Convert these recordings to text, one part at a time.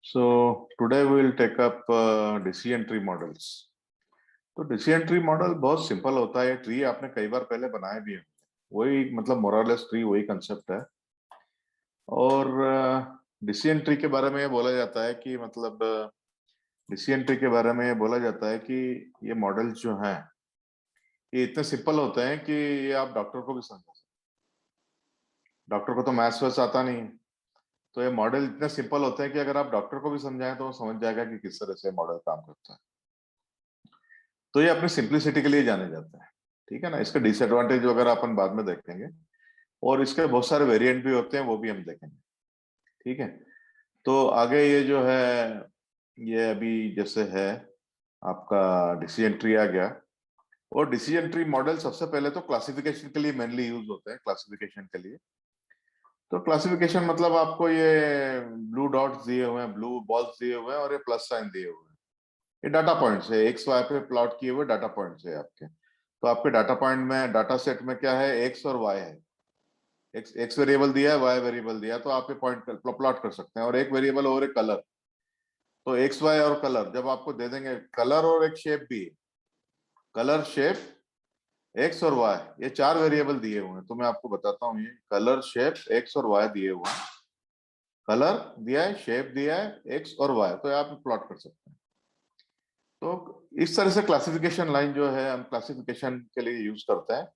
So today we will take up decision tree models. तो decision tree model बहुत simple होता है। Tree आपने कई बार पहले बनाए भी हैं, वही मतलब मोरलेस ट्री वही कंसेप्ट है। और डिसीजन ट्री के बारे में ये बोला जाता है कि मतलब डिसीजन ट्री के बारे में ये बोला जाता है कि ये मॉडल जो हैं ये इतने सिंपल होते हैं कि ये आप डॉक्टर को भी समझा सकते हैं। डॉक्टर को तो मैथ्स वैस आता नहीं है, तो ये मॉडल इतने सिंपल होते हैं कि अगर आप डॉक्टर को भी समझाएं तो वो समझ जाएगा कि किस तरह से मॉडल काम करता है। तो ये अपनी सिंप्लिसिटी के लिए जाने जाते हैं, ठीक है ना। इसके डिसएडवांटेज वगैरह अपन बाद में देखेंगे, और इसके बहुत सारे वेरिएंट भी होते हैं, वो भी हम देखेंगे, ठीक है। तो आगे ये जो है, ये अभी जैसे है आपका डिसीजन ट्री आ गया। और डिसीजन ट्री मॉडल सबसे पहले तो क्लासिफिकेशन के लिए मेनली यूज होते हैं, क्लासिफिकेशन के लिए। तो क्लासिफिकेशन मतलब आपको ये ब्लू डॉट्स दिए हुए हैं, ब्लू बॉल्स दिए हुए हैं, और ये प्लस साइन दिए हुए हैं। ये डाटा पॉइंट्स है, एक्स वाई पे प्लॉट किए हुए डाटा पॉइंट्स है आपके। तो आपके डाटा पॉइंट में, डाटा सेट में क्या है, एक्स और वाई है। एक्स वेरिएबल दिया है, वाई वेरिएबल दिया है, तो आप ये पॉइंट प्लॉट कर सकते हैं। और एक वेरिएबल और एक कलर, तो एक्स वाई और कलर जब आपको दे देंगे, कलर और एक शेप भी है, कलर शेप एक्स और वाई, ये चार वेरिएबल दिए हुए हैं। तो मैं आपको बताता हूँ, ये कलर शेप एक्स और वाई दिए हुए हैं, कलर दिया है, शेप दिया है, एक्स और वाई, तो आप प्लॉट कर सकते हैं। तो इस तरह से क्लासिफिकेशन लाइन जो है हम क्लासिफिकेशन के लिए यूज करते हैं।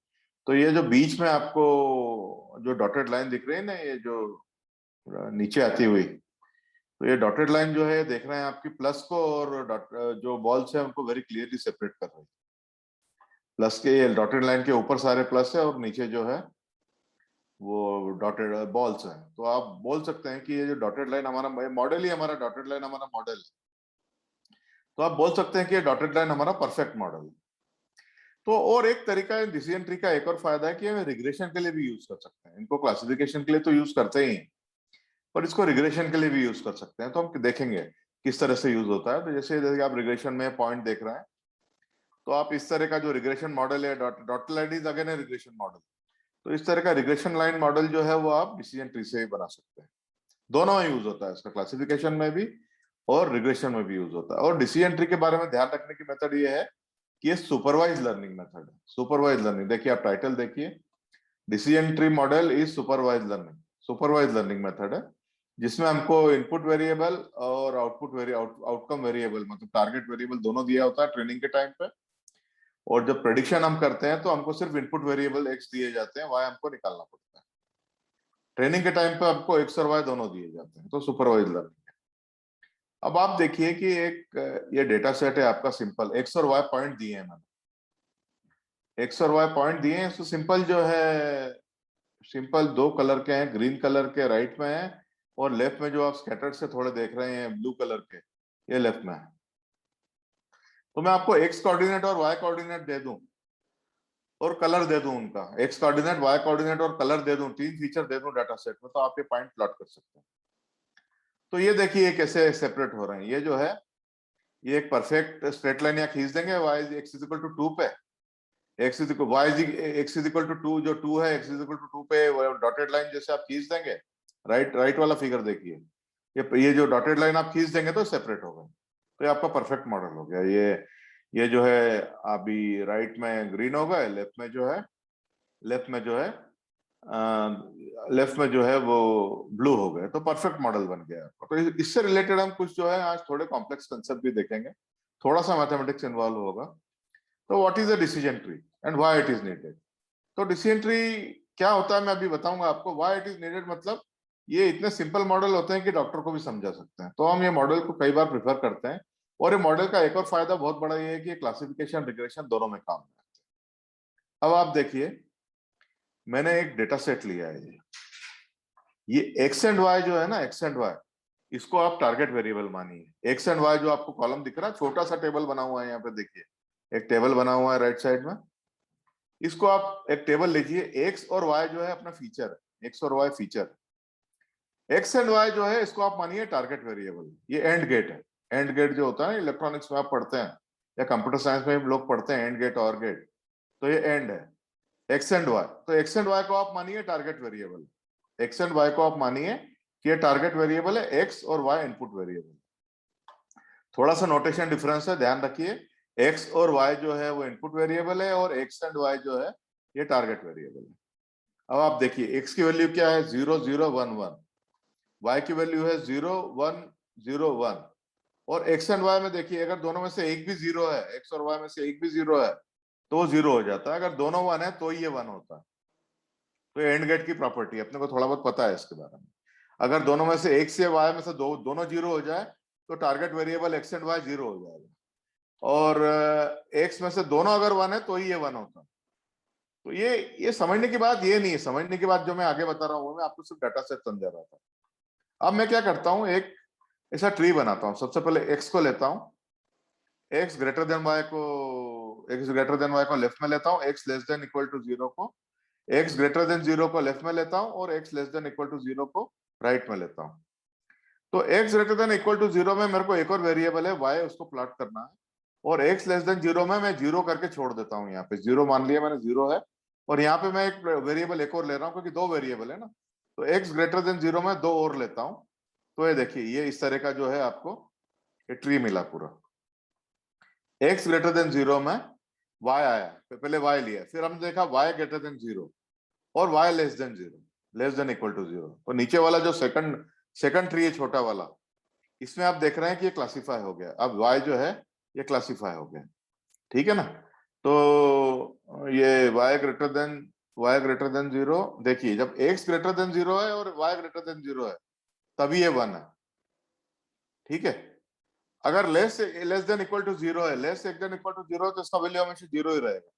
तो ये जो बीच में आपको जो डॉटेड लाइन दिख रही है ना, ये जो नीचे आती हुई, तो ये डॉटेड लाइन जो है देख रहे हैं आपकी प्लस को और जो बॉल्स है उनको वेरी क्लियरली सेपरेट कर रही है। प्लस के, ये डॉटेड लाइन के ऊपर सारे प्लस है और नीचे जो है वो डॉटेड बॉल्स है। तो आप बोल सकते हैं कि ये जो डॉटेड लाइन हमारा मॉडल ही, हमारा डॉटेड लाइन हमारा मॉडल है। तो आप बोल सकते हैं कि ये डॉटेड लाइन हमारा परफेक्ट मॉडल है। तो और एक तरीका है डिसीजन ट्री का, एक और फायदा है कि हम रिग्रेशन के लिए भी यूज कर सकते हैं। इनको क्लासिफिकेशन के लिए तो यूज करते ही हैं, पर इसको रिग्रेशन के लिए भी यूज कर सकते हैं। तो हम देखेंगे किस तरह से यूज होता है। तो जैसे आप रिग्रेशन में पॉइंट देख रहे हैं, तो आप इस तरह का जो रिग्रेशन मॉडल है, dot line is again A regression model. तो इस तरह का रिग्रेशन लाइन मॉडल जो है वो आप डिसीजन ट्री से ही बना सकते हैं। दोनों में यूज होता है इसका, क्लासिफिकेशन में भी और रिग्रेशन में भी यूज होता है। और डिसीजन ट्री के बारे में ध्यान रखने की मेथड ये है कि ये सुपरवाइज लर्निंग मेथड है। सुपरवाइज लर्निंग, देखिए आप टाइटल देखिए, decision tree model is supervise learning. Supervise learning method है जिसमें हमको इनपुट वेरिएबल और आउटकम वेरिएबल, मतलब टारगेट वेरिएबल दोनों दिया होता है ट्रेनिंग के टाइम पे। और जब प्रेडिक्शन हम करते हैं तो हमको सिर्फ इनपुट वेरिएबल एक्स दिए जाते हैं, वाई हमको निकालना पड़ता है। ट्रेनिंग के टाइम पे आपको एक्स और वाई दोनों दिए जाते हैं। तो सुपरवाइज लर्निंग। अब आप देखिए कि एक ये डेटा सेट है आपका, सिंपल एक्स और वाई पॉइंट दिए हैं मैंने, एक्स और वाई पॉइंट दिए हैं। तो सिंपल जो है, सिंपल दो कलर के हैं, ग्रीन कलर के राइट में है, और लेफ्ट में जो आप स्कैटर्ड से थोड़े देख रहे हैं ब्लू कलर के, ये लेफ्ट में है। तो मैं आपको एक्स कोऑर्डिनेट और वाई कोऑर्डिनेट दे दूं और कलर दे दूं उनका, एक्स कोऑर्डिनेट, वाई कोऑर्डिनेट और कलर दे दूं, तीन फीचर दे दूं डाटा सेट में, तो आप ये पॉइंट प्लॉट कर सकते हैं। तो ये देखिए कैसे सेपरेट हो रहे हैं। ये जो है, ये एक परफेक्ट स्ट्रेट लाइन यहाँ खींच देंगे, Y X is equal to 2 पे, X is equal Y X is equal to 2, जो 2 है एक्स इज इक्वल टू 2 पे डॉटेड लाइन जैसे आप खींच देंगे, राइट राइट वाला फिगर देखिए, ये जो डॉटेड लाइन आप खींच देंगे तो सेपरेट हो गए। तो ये आपका परफेक्ट मॉडल हो गया। ये जो है अभी राइट में ग्रीन हो गए, लेफ्ट में जो है लेफ्ट में जो है वो ब्लू हो गए, तो परफेक्ट मॉडल बन गया आपका। तो इससे रिलेटेड हम कुछ जो है आज थोड़े कॉम्प्लेक्स कंसेप्ट भी देखेंगे, थोड़ा सा मैथमेटिक्स इन्वॉल्व होगा। तो what is a decision tree and why it is needed. तो डिसीजन ट्री क्या होता है मैं अभी बताऊंगा आपको। व्हाई इट इज नीडेड मतलब ये इतने सिंपल मॉडल होते हैं कि डॉक्टर को भी समझा सकते हैं, तो हम ये मॉडल को कई बार प्रेफर करते हैं। और ये मॉडल का एक और फायदा बहुत बड़ा ये है कि क्लासिफिकेशन रिग्रेशन दोनों में काम है। अब आप देखिए, मैंने एक डेटा सेट लिया है, ये एक्स एंड वाई जो है ना, एक्स एंड वाई, इसको आप टारगेट वेरिएबल मानिए। एक्स एंड वाई जो आपको कॉलम दिख रहा है, छोटा सा टेबल बना हुआ है यहाँ पे देखिए, एक टेबल बना हुआ है राइट साइड में। इसको आप एक टेबल लीजिए, एक्स और वाई जो है अपना फीचर है, एक्स और Y feature. X and Y जो है इसको आप मानिए टारगेट वेरिएबल। ये एंड गेट है। एंड गेट जो होता है इलेक्ट्रॉनिक्स में आप पढ़ते हैं या कंप्यूटर साइंस में लोग पढ़ते हैं, एंड गेट और गेट, तो ये एंड है एक्स एंड वाई। तो एक्स एंड वाई को आप मानिए target variable. X and Y को आप मानिए कि ये टारगेट वेरिएबल है, एक्स और वाई इनपुट वेरिएबल। थोड़ा सा नोटेशन डिफरेंस है, ध्यान रखिए। एक्स और वाई जो है वो इनपुट वेरिएबल है और एक्स एंड वाई जो है ये टारगेट वेरिएबल है। अब आप देखिए एक्स की वैल्यू क्या है 0 0 1 1, वाई की वैल्यू है 0 1 0 1। और एक्स एंड वाई में देखिए अगर दोनों में से एक भी जीरो है, एक्स और वाई में से एक भी जीरो है तो वो जीरो हो जाता है, अगर दोनों वन है तो ये वन होता है। तो एंड गेट की प्रॉपर्टी अपने को थोड़ा बहुत पता है इसके बारे में। अगर दोनों में से एक्स या वाई में से दोनों जीरो हो जाए तो target variable X and Y zero हो जाएगा, और एक्स में से दोनों अगर वन है तो ही ये वन होता है। तो ये समझने की बात ये नहीं है, समझने की बात जो मैं आगे बता रहा हूँ वो मैं आपको सिर्फ डाटा सेट समझा रहा था। अब मैं क्या करता हूँ, एक ऐसा ट्री बनाता हूँ। सबसे पहले एक्स को लेता हूँ, एक्स ग्रेटर देन वाई को लेफ्ट में लेता हूँ, X less than equal to zero को, एक्स ग्रेटर देन जीरो को लेफ्ट में लेता हूँ और X less than equal to zero को राइट में लेता हूँ। तो X greater than equal to zero में मेरे को एक और वेरिएबल है वाई, उसको प्लॉट करना है, और एक्स लेस देन जीरो में मैं जीरो करके छोड़ देता हूँ। यहाँ पे जीरो मान लिया मैंने, जीरो है, और यहाँ पे मैं एक वेरिएबल एक और ले रहा हूँ क्योंकि दो वेरिएबल है ना, तो एक्स ग्रेटर देन जीरो में दो और लेता हूँ। तो ये देखिए ये इस तरह का जो है आपको ये ट्री मिला पूरा। एक्स ग्रेटर देन जीरो में वाई आया, पहले वाई लिया, फिर हमने देखा वाई ग्रेटर देन जीरो और Y less than zero, less than equal to zero. तो नीचे वाला जो सेकंड ट्री है छोटा वाला, इसमें आप देख रहे हैं कि ये क्लासिफाई हो गया। अब y जो है ये क्लासिफाई हो गया, ठीक है ना। तो ये y ग्रेटर देन जीरो, देखिए जब x ग्रेटर देन जीरो है और y ग्रेटर देन जीरो है तभी ये वन है, ठीक है। अगर less than equal to zero है, less than equal to zero, तो इसका वैल्यू हमेशा जीरो ही रहेगा।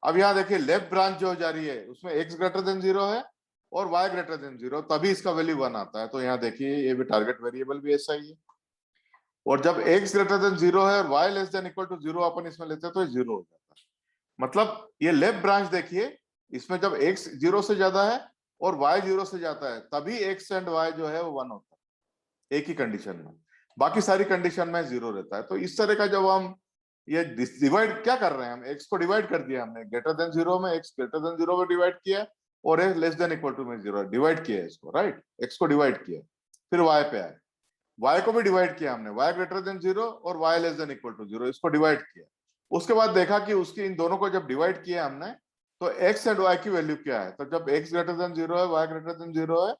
अब यहाँ देखिए लेफ्ट ब्रांच जो जा रही है उसमें x ग्रेटर देन जीरो है और y ग्रेटर देन जीरो, तभी इसका वैल्यू वन आता है। तो यहाँ देखिए ये भी टारगेट वेरिएबल भी ऐसा ही है, और जब x ग्रेटर देन जीरो है और y less than equal to zero अपन इसमें लेते हैं तो ये जीरो हो जाता है। मतलब ये लेफ्ट ब्रांच देखिए, इसमें जब x जीरो से ज्यादा है और y जीरो से जाता है तभी x एंड y जो है वो वन होता है, एक ही कंडीशन में। बाकी सारी कंडीशन में जीरो रहता है। तो इस तरह का जब हम ये डिवाइड क्या कर रहे हैं, हम x को डिवाइड कर दिया हमने, ग्रेटर देन जीरो में x ग्रेटर देन जीरो में डिवाइड किया और लेस देन इक्वल टू में जीरो डिवाइड किया इसको, राइट। x को डिवाइड किया, फिर y पे आए, y को भी डिवाइड किया हमने, y ग्रेटर देन जीरो और y less than equal to zero, इसको डिवाइड किया। उसके बाद देखा कि उसकी इन दोनों को जब डिवाइड किया हमने तो x एंड y की वैल्यू क्या है। तो जब x ग्रेटर देन जीरो है, y ग्रेटर देन जीरो है,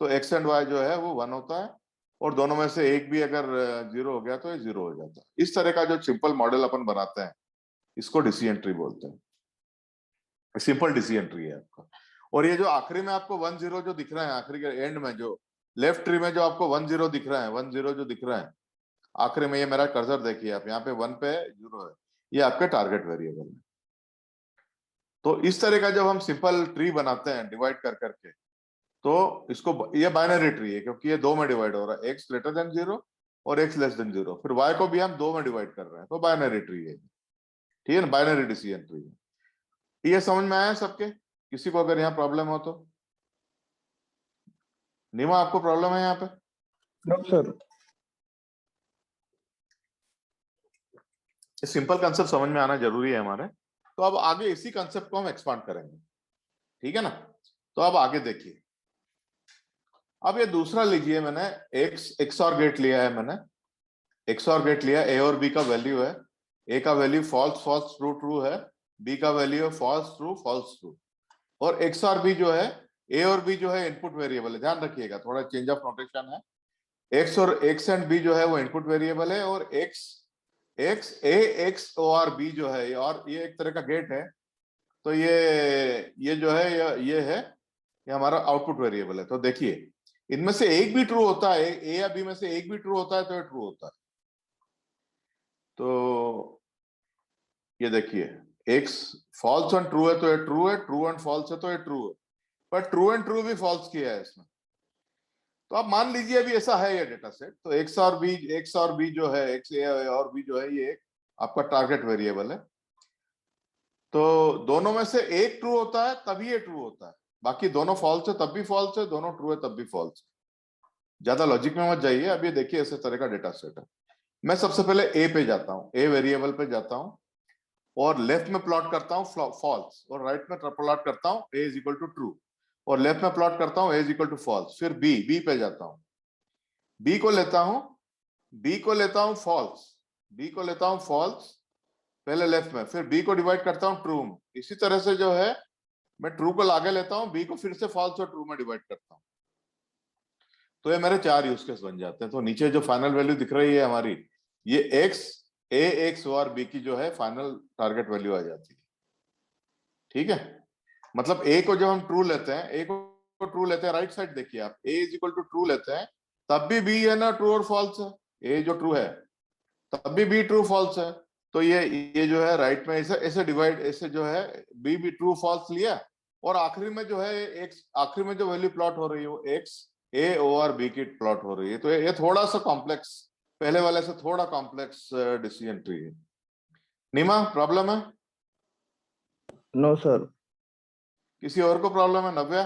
तो x एंड y जो है वो वन होता है, और दोनों में से एक भी अगर जीरो हो गया तो ये जीरो हो जाता है। इस तरह का जो सिंपल मॉडल अपन बनाते हैं इसको डिसीजन ट्री बोलते हैं, सिंपल डिसीजन ट्री है आपका। और ये जो आखिरी में आपको 1 0 जो दिख रहा है, आखिरी के एंड में जो लेफ्ट ट्री में जो आपको 1 0 दिख रहा है, 1 0 जो दिख रहा है आखिरी में, ये मेरा कर्सर देखिए आप, यहाँ पे 1 पे 0 है, ये आपके टारगेट वेरिएबल है। तो इस तरह का जब हम सिंपल ट्री बनाते हैं डिवाइड कर करके, तो इसको ये बाइनरी ट्री है क्योंकि ये दो में डिवाइड हो रहा है, एक्स ग्रेटर देन जीरो और एक्स लेस देन जीरो, फिर वाई को भी हम दो में डिवाइड कर रहे हैं, तो बाइनरी ट्री है, ठीक है ना, बाइनरी डिसीजन ट्री है। ये समझ में आया सबके? किसी को अगर यहाँ प्रॉब्लम हो तो? नीमा आपको प्रॉब्लम है यहाँ पे? No sir. सिंपल कंसेप्ट समझ में आना जरूरी है हमारे। तो अब आगे इसी कंसेप्ट को हम एक्सपांड करेंगे, ठीक है ना। तो अब आगे देखिए, अब ये दूसरा लीजिए, मैंने एक्स और गेट लिया है, मैंने एक्स और गेट लिया, ए और बी का वैल्यू है, ए का value false false true true है, बी का वैल्यू है फॉल्स ट्रू, और एक्स और बी जो है, ए और बी जो है इनपुट वेरिएबल है, ध्यान रखिएगा थोड़ा चेंज ऑफ नोटेशन है। एक्स एंड बी जो है वो इनपुट वेरिएबल है, और एक्स और बी जो है, और ये एक तरह का गेट है, तो ये जो है ये है, ये हमारा आउटपुट वेरिएबल है। तो देखिए इनमें से एक भी ट्रू होता है, ए या बी में से एक भी ट्रू होता है तो ये ट्रू होता है। तो ये देखिए एक्स फॉल्स एंड ट्रू है तो ये ट्रू है, ट्रू एंड फॉल्स है तो ये ट्रू है, पर ट्रू एंड ट्रू भी फॉल्स किया है इसमें। तो आप मान लीजिए अभी ऐसा है ये डेटा सेट, तो एक्स और बी जो है, एक्स ए और बी जो है, ये आपका टारगेट वेरिएबल है। तो दोनों में से एक ट्रू होता है तभी ये ट्रू होता है, बाकी दोनों फॉल्स है तब भी फॉल्स है, दोनों ट्रू है तब भी फॉल्स है। ज्यादा लॉजिक में मत जाइए। अब ये देखिए ऐसे तरह का डेटा सेट है। मैं सबसे पहले ए पे जाता हूँ, ए वेरिएबल पे जाता हूँ, और लेफ्ट में प्लॉट करता हूँ फॉल्स, और राइट में प्लॉट करता हूँ ए इज इक्वल टू ट्रू, और लेफ्ट में प्लॉट करता हूँ ए इज इक्वल टू फॉल्स। फिर बी पे जाता हूँ, बी को लेता हूँ बी को लेता हूं फॉल्स, बी को लेता हूं फॉल्स पहले लेफ्ट में, फिर बी को डिवाइड करता हूं ट्रू में। इसी तरह से जो है मैं ट्रू को लागे लेता हूं, बी को फिर से फॉल्स और ट्रू में डिवाइड करता हूं। तो ये मेरे 4 यूज केस बन जाते हैं। तो नीचे जो फाइनल वैल्यू दिख रही है हमारी, ये एक्स, ए एक्स और बी की जो है फाइनल टारगेट वैल्यू आ जाती है। ठीक है, मतलब ए को जब हम ट्रू लेते हैं, ए को ट्रू लेते हैं, राइट साइड देखिए आप, ए इज इक्वल टू ट्रू लेते हैं, तब भी बी है ना ट्रू और फॉल्स है, ए जो ट्रू है तब भी बी ट्रू फॉल्स है। तो ये जो है राइट में ऐसे ऐसे डिवाइड, ऐसे जो है बी भी ट्रू फॉल्स लिया, और आखिरी में जो है एक्स, आखिरी में जो वैल्यू प्लॉट हो रही है वो एक्स ए और बी की प्लॉट हो रही है। तो ये थोड़ा सा कॉम्प्लेक्स, पहले वाले से थोड़ा कॉम्प्लेक्स डिसीजन ट्री है। नीमा प्रॉब्लम है? No sir. किसी और को प्रॉब्लम है? नव्या?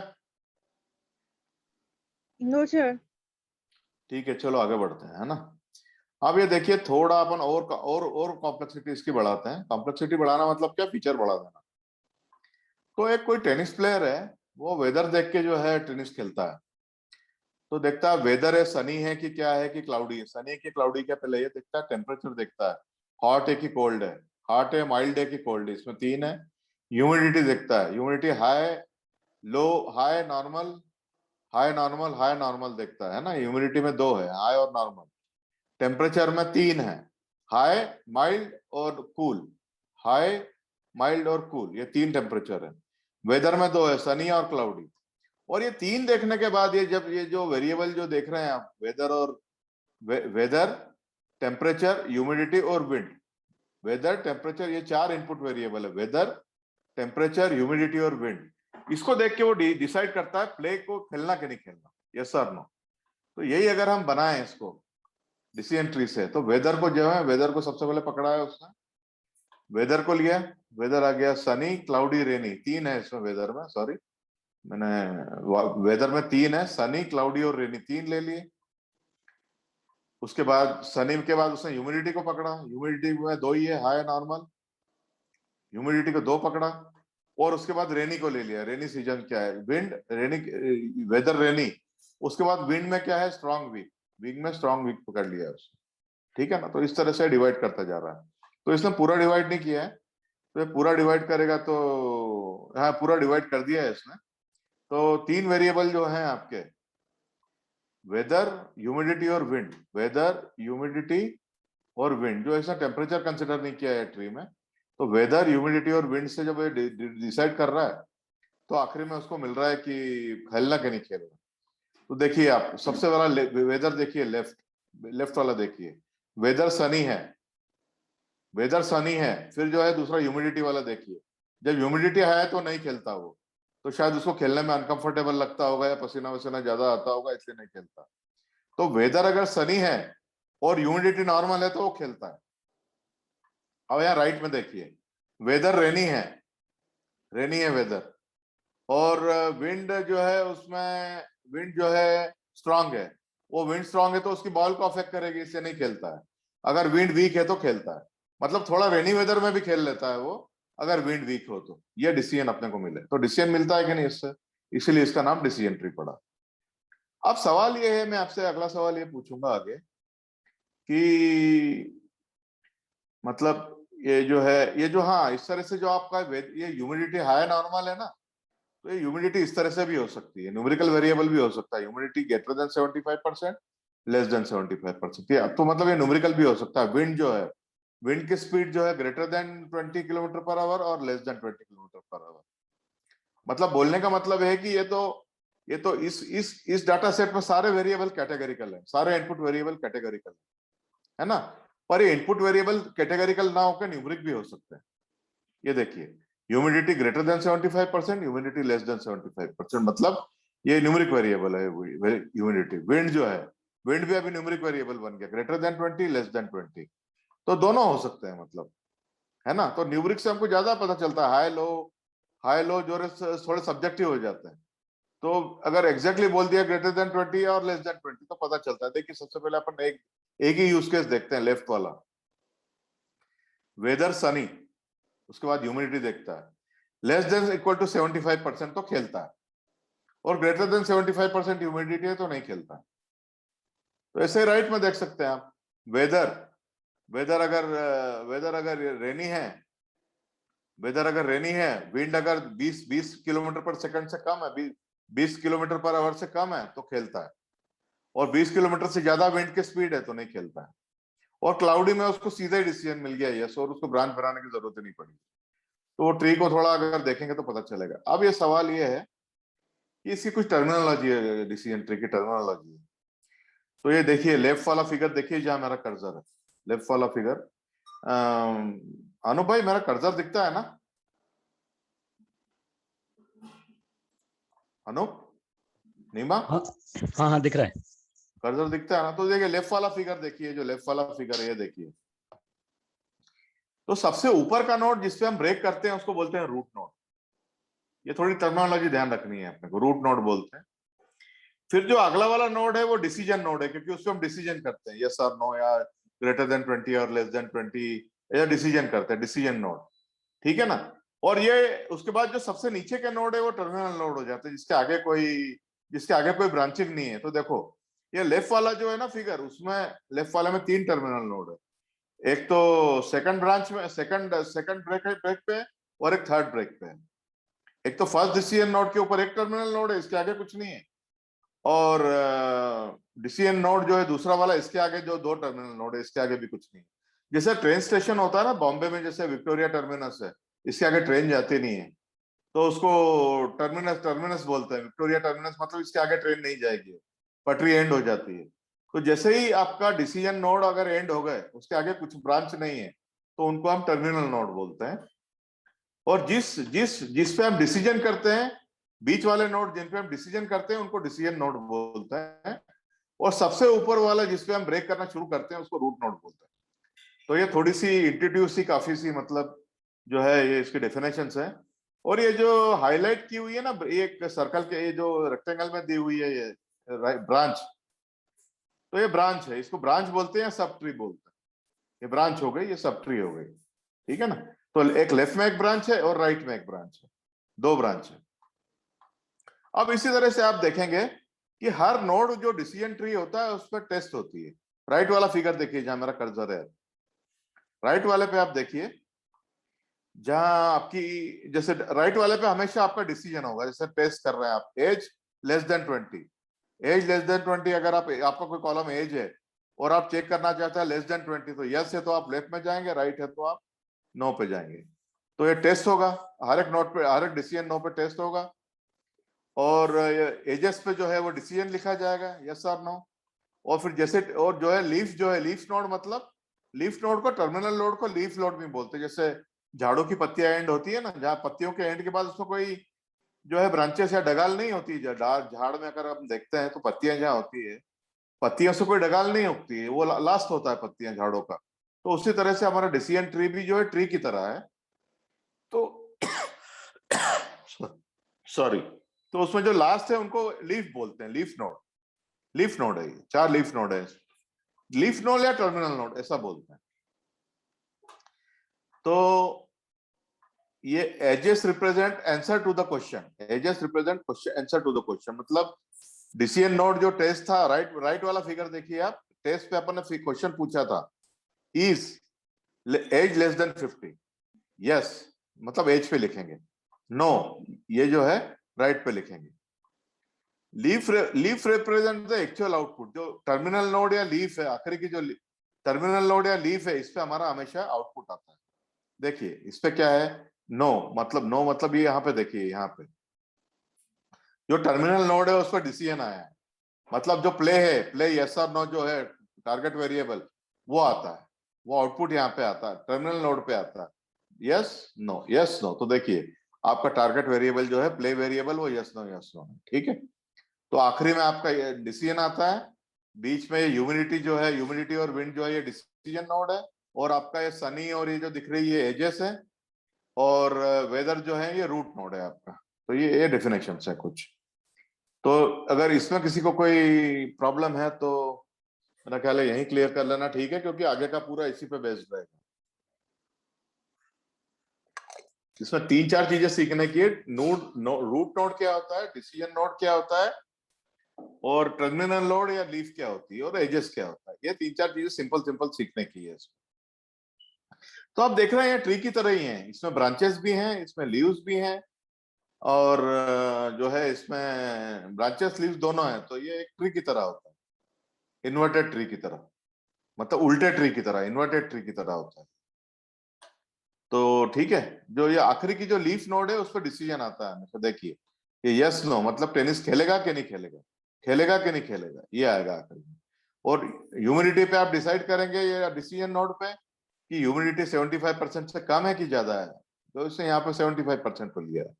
No sir. ठीक है, चलो आगे बढ़ते हैं, है ना। अब ये देखिए थोड़ा अपन और कॉम्प्लेक्सिटी इसकी बढ़ाते हैं। कॉम्प्लेक्सिटी बढ़ाना मतलब क्या? फीचर बढ़ा देना। तो एक कोई टेनिस प्लेयर है, वो वेदर देख के जो है टेनिस खेलता है। तो देखता है वेदर है, सनी है कि क्या है कि क्लाउडी है। सनी है कि क्लाउडी क्या, पहले ये देखता है। टेम्परेचर देखता है, हॉट है कि कोल्ड है, हॉट है, माइल्ड है कि कोल्ड है, इसमें 3 है। ह्यूमिडिटी देखता है, humidity high, low, high, normal, high normal, high normal देखता है ना। ह्यूमिडिटी में 2 है, हाई और नॉर्मल। टेम्परेचर में 3 है, हाई, माइल्ड और कूल, हाई, माइल्ड और कूल, ये 3 टेम्परेचर है। वेदर में 2 है, सनी और क्लाउडी। और ये 3 देखने के बाद ये जब ये जो वेरिएबल जो देख रहे हैं आप, वेदर और वेदर, टेम्परेचर, ह्यूमिडिटी और विंड, वेदर, टेम्परेचर, ये 4 इनपुट वेरिएबल है, वेदर, टेम्परेचर, ह्यूमिडिटी और विंड। इसको देख के वो डिसाइड करता है प्ले को खेलना कि नहीं खेलना, यस और नो। तो यही अगर हम बनाएं इसको डिसीजन ट्री से, तो वेदर को जो है, वेदर को सबसे पहले पकड़ा है उसने, वेदर को लिया, वेदर आ गया सनी, क्लाउडी, रेनी, 3 है इसमें वेदर में, सॉरी मैंने, वेदर में 3 है, सनी, क्लाउडी और रेनी, 3 ले लिए। उसके बाद सनी के बाद उसने ह्यूमिडिटी को पकड़ा, ह्यूमिडिटी में 2 ही है, हाई नॉर्मल, ह्यूमिडिटी को 2 पकड़ा। और उसके बाद रेनी को ले लिया, रेनी सीजन क्या है, विंड, रेनी, वेदर, रेनी। उसके बाद विंड में क्या है, स्ट्रॉन्ग वीक, विंड में स्ट्रॉन्ग वीक पकड़ लिया उसने। ठीक है ना। तो इस तरह से डिवाइड करता जा रहा है। तो इसने पूरा डिवाइड नहीं किया है, तो ये पूरा डिवाइड करेगा तो, हाँ पूरा डिवाइड कर दिया है इसने। तो 3 वेरिएबल जो हैं आपके, वेदर, ह्यूमिडिटी और विंड, वेदर, ह्यूमिडिटी और विंड, जो इसने टेम्परेचर कंसिडर नहीं किया है ट्री में। तो वेदर, ह्यूमिडिटी और विंड से जब ये डिसाइड कर रहा है, तो आखिरी में उसको मिल रहा है कि खेलना कि नहीं खेलना। तो देखिए आप सबसे बड़ा वेदर देखिए, लेफ्ट, लेफ्ट वाला देखिए, वेदर सनी है, वेदर सनी है। फिर जो है दूसरा ह्यूमिडिटी वाला देखिए, जब ह्यूमिडिटी है तो नहीं खेलता वो, तो शायद उसको खेलने में अनकंफर्टेबल लगता होगा या पसीना वसीना ज्यादा आता होगा, इसलिए नहीं खेलता। तो वेदर अगर सनी है और ह्यूमिडिटी नॉर्मल है तो वो खेलता है। अब यहाँ राइट में देखिए, वेदर रेनी है, रेनी है वेदर, और विंड जो है उसमें, विंड जो है स्ट्रांग है, वो विंड स्ट्रांग है तो उसकी बॉल को अफेक्ट करेगी, इसलिए नहीं खेलता है। अगर विंड वीक है तो खेलता है, मतलब थोड़ा रेनी वेदर में भी खेल लेता है वो, अगर विंड वीक हो तो। ये डिसीजन अपने को मिले, तो डिसीजन मिलता है कि नहीं इससे, इसीलिए इसका नाम डिसीजन ट्री पड़ा। अब सवाल ये है, मैं आपसे अगला सवाल ये पूछूंगा आगे कि मतलब ये जो है, ये जो, हाँ इस तरह से जो आपका ये ह्यूमिडिटी हाई नॉर्मल है ना, तो ये ह्यूमिडिटी इस तरह से भी हो सकती है, न्यूमेरिकल वेरिएबल भी हो सकता है, humidity greater than 75%, less than 75%। तो मतलब ये न्यूमेरिकल भी हो सकता है। विंड जो है, विंड की स्पीड जो है greater than 20 kilometre per hour और less than 20 kilometre per hour. मतलब बोलने का मतलब है कि ये तो इस डाटा सेट में सारे वेरिएबल कैटेगरिकल है, सारे इनपुट वेरिएबल कैटेगरिकल है ना। पर ये इनपुट वेरिएबल कैटेगरिकल ना होकर न्यूमेरिक भी हो सकते हैं। ये देखिए, humidity greater than 75%, humidity less than 75%, मतलब ये न्यूमेरिक वेरिएबल है ह्यूमिडिटी। विंड जो है, विंड भी अभी न्यूमेरिक वेरिएबल बन गया, ग्रेटर देन 20, लेस देन 20, तो दोनों हो सकते हैं मतलब, है ना। तो न्यूमेरिक से हमको ज्यादा पता चलता है, हाई लो जो थोड़े सब्जेक्टिव हो जाते हैं। तो अगर एग्जैक्टली बोल दिया ग्रेटर देन 20 और लेस देन 20 तो पता चलता है। देखिए सबसे पहले अपन एक ही यूज केस देखते हैं, लेफ्ट वाला, वेदर सनी, उसके बाद ह्यूमिडिटी देखता है, लेस देन इक्वल टू 75% तो खेलता है, और ग्रेटर देन 75% ह्यूमिडिटी है तो नहीं खेलता है। तो ऐसे राइट में देख सकते हैं आप, वेदर वेदर अगर रेनी है, वेदर अगर रेनी है, विंड अगर 20 किलोमीटर पर सेकंड से कम है, 20 किलोमीटर पर आवर से कम है तो खेलता है, और 20 किलोमीटर से ज्यादा विंड की स्पीड है तो नहीं खेलता है। और क्लाउडी में उसको सीधा ही डिसीजन मिल गया यस, और उसको ब्रांच बनाने की जरूरत ही नहीं पड़ी। तो वो ट्री को थोड़ा अगर देखेंगे तो पता चलेगा। अब ये सवाल ये है कि इसकी कुछ टर्मिनोलॉजी है, डिसीजन ट्री की टर्मिनोलॉजी है। तो ये देखिए लेफ्ट वाला फिगर देखिए जहां मेरा कर्सर है, लेफ्ट वाला फिगर। अनु भाई मेरा कर्सर दिखता है ना? अनु, नीमा, हाँ हाँ हाँ दिख रहा है। कर्सर दिखता है ना? तो देखिए लेफ्ट वाला फिगर देखिए, जो लेफ्ट वाला फिगर है ये देखिए। तो सबसे ऊपर का नोड जिसपे हम ब्रेक करते हैं उसको बोलते हैं रूट नोड। ये थोड़ी टर्मिनोलॉजी ध्यान रखनी है अपने को, रूट नोड बोलते हैं। फिर जो अगला वाला नोड है वो डिसीजन नोड है, क्योंकि उसपे हम डिसीजन करते हैं यस और नो, या ग्रेटर देन 20 और लेस देन 20, या डिसीजन करते हैं, डिसीजन नोड, ठीक है ना? और ये उसके बाद जो सबसे नीचे के नोड है वो टर्मिनल नोड हो जाते हैं, जिसके आगे कोई ब्रांचिंग नहीं है। तो देखो ये लेफ्ट वाला जो है ना फिगर, उसमें लेफ्ट वाले में 3 टर्मिनल नोड है। एक तो सेकंड ब्रांच में सेकंड ब्रेक पे, और एक थर्ड ब्रेक पे। एक तो फर्स्ट डिसीजन नोड के ऊपर एक टर्मिनल नोड है, इसके आगे कुछ नहीं है। और डिसीजन नोड जो है दूसरा वाला, इसके आगे जो 2 टर्मिनल नोड है, इसके आगे भी कुछ नहीं है। जैसे ट्रेन स्टेशन होता है ना बॉम्बे में, जैसे विक्टोरिया टर्मिनस है, इसके आगे ट्रेन जाती नहीं है तो उसको टर्मिनस बोलते हैं, विक्टोरिया टर्मिनस, मतलब इसके आगे ट्रेन नहीं जाएगी, पटरी एंड हो जाती है। तो जैसे ही आपका डिसीजन नोड अगर एंड हो गए, उसके आगे कुछ ब्रांच नहीं है, तो उनको हम टर्मिनल नोड बोलते हैं। और जिस जिस जिस पे हम डिसीजन करते हैं, बीच वाले नोड जिन पे हम डिसीजन करते हैं उनको डिसीजन नोड बोलते हैं। और सबसे ऊपर वाला जिसपे हम ब्रेक करना शुरू करते हैं उसको रूट नोड बोलते हैं। तो ये थोड़ी सी इंट्रोड्यूस सी, काफी सी, मतलब जो है ये इसकी डेफिनेशंस है। और ये जो हाईलाइट की हुई है ना, एक सर्कल के, ये जो रेक्टेंगल में दी हुई है ये ब्रांच, तो ये ब्रांच है, इसको ब्रांच बोलते हैं, सब ट्री बोलते हैं। ये ब्रांच हो गई, ये सब ट्री हो गई, ठीक है ना? तो एक लेफ्ट में एक ब्रांच है और राइट में एक ब्रांच है, 2 ब्रांच है। अब इसी तरह से आप देखेंगे कि हर नोड जो डिसीजन ट्री होता है उस पर टेस्ट होती है। राइट वाला फिगर देखिए जहां मेरा कर्सर है, राइट वाले पे आप देखिए, जहां आपकी जैसे राइट वाले पे हमेशा आपका डिसीजन होगा। जैसे टेस्ट कर रहे हैं आप, age less than 20, age less than 20, अगर आपका कोई कॉलम एज है और आप चेक करना चाहते हैं लेस देन 20, तो यस है तो आप लेफ्ट में जाएंगे, राइट है तो आप नो पे जाएंगे। तो ये टेस्ट होगा, हर एक नोट पे, हर एक डिसीजन नो पे टेस्ट होगा। और एजेस पे जो है वो डिसीजन लिखा जाएगा यस और नो। और फिर जैसे, और जो है लीफ, जो है लीफ नोड, मतलब लीफ नोड को, टर्मिनल नोड को लीफ नोड भी बोलते हैं। जैसे झाड़ों की पत्तियां एंड होती है ना, जहाँ पत्तियों के एंड के बाद उसमें कोई जो है ब्रांचेस या डगाल नहीं होती, झाड़ में अगर हम देखते हैं तो पत्तियां जहाँ होती है, पत्तियों से कोई डगाल नहीं उगती है, वो लास्ट होता है पत्तियां झाड़ों का। तो उसी तरह से हमारा डिसीजन ट्री भी जो है ट्री की तरह है। तो सॉरी, तो उसमें जो लास्ट है उनको लीफ बोलते हैं, लीफ नोड। लीफ नोड है, ये 4 लीफ नोड है, लीफ नोड या टर्मिनल नोड ऐसा बोलते हैं। तो ये edges represent answer to the question, edges represent question answer to the question. मतलब डिसीजन नोड जो टेस्ट था, राइट वाला फिगर देखिए आप, टेस्ट पे अपन ने क्वेश्चन पूछा था, is age less than 50, yes मतलब एज पे लिखेंगे, नो ये जो है राइट पे लिखेंगे। Leaf represent the actual output. जो टर्मिनल नोड या लीफ है, आखिरी की जो टर्मिनल नोड या लीफ है, इस पे हमारा हमेशा आउटपुट आता है। देखिए इस पे क्या है, नो मतलब ये यहाँ पे देखिए, यहाँ पे जो टर्मिनल नोड है उस पर डिसीजन आया है, मतलब जो प्ले है, प्ले यस और नो जो है टारगेट वेरिएबल, वो आता है, वो आउटपुट यहाँ पे आता है, टर्मिनल नोड पे आता है, यस नो यस नो। तो देखिए आपका टारगेट वेरिएबल जो है प्ले वेरिएबल, वो यस नो है, ठीक है। तो आखिरी में आपका ये डिसीजन आता है, बीच में ह्यूमिडिटी जो है, ह्यूमिडिटी और विंड जो है ये डिसीजन नोड है, और आपका ये सनी और ये जो दिख रही है एजेस है, और वेदर जो है ये रूट नोड है आपका। तो ये डेफिनेशन है कुछ। तो अगर इसमें किसी को कोई प्रॉब्लम है तो मेरा ख्याल है यही क्लियर कर लेना ठीक है, क्योंकि आगे का पूरा इसी पे बेस्ड रहेगा। इसमें 3-4 चीजें सीखने की, रूट नोड क्या होता है, डिसीजन नोड क्या होता है, और टर्मिनल नोड या लीफ क्या होती है और एजेस क्या होता है। ये 3-4 चीजें सिंपल सिंपल सीखने की है इसमें। तो आप देख रहे हैं ट्री की तरह ही है, इसमें ब्रांचेस भी हैं, इसमें लीव्स भी हैं, और जो है इसमें ब्रांचेस लीव्स दोनों हैं। तो ये एक ट्री की तरह होता है, इन्वर्टेड ट्री की तरह, मतलब उल्टे ट्री की तरह, इन्वर्टेड ट्री की तरह होता है। तो ठीक है, जो ये आखिरी की जो लीफ नोड है उस पर डिसीजन आता है हमेशा। देखिए ये यस नो, मतलब टेनिस खेलेगा कि नहीं खेलेगा, खेलेगा कि नहीं खेलेगा, ये आएगा आखिरी में। और ह्यूमिडिटी पे आप डिसाइड करेंगे ये डिसीजन नोड पे कि ह्यूमिडिटी 75% से कम है कि ज्यादा है। तो इसने यहाँ पे 75% को लिया है।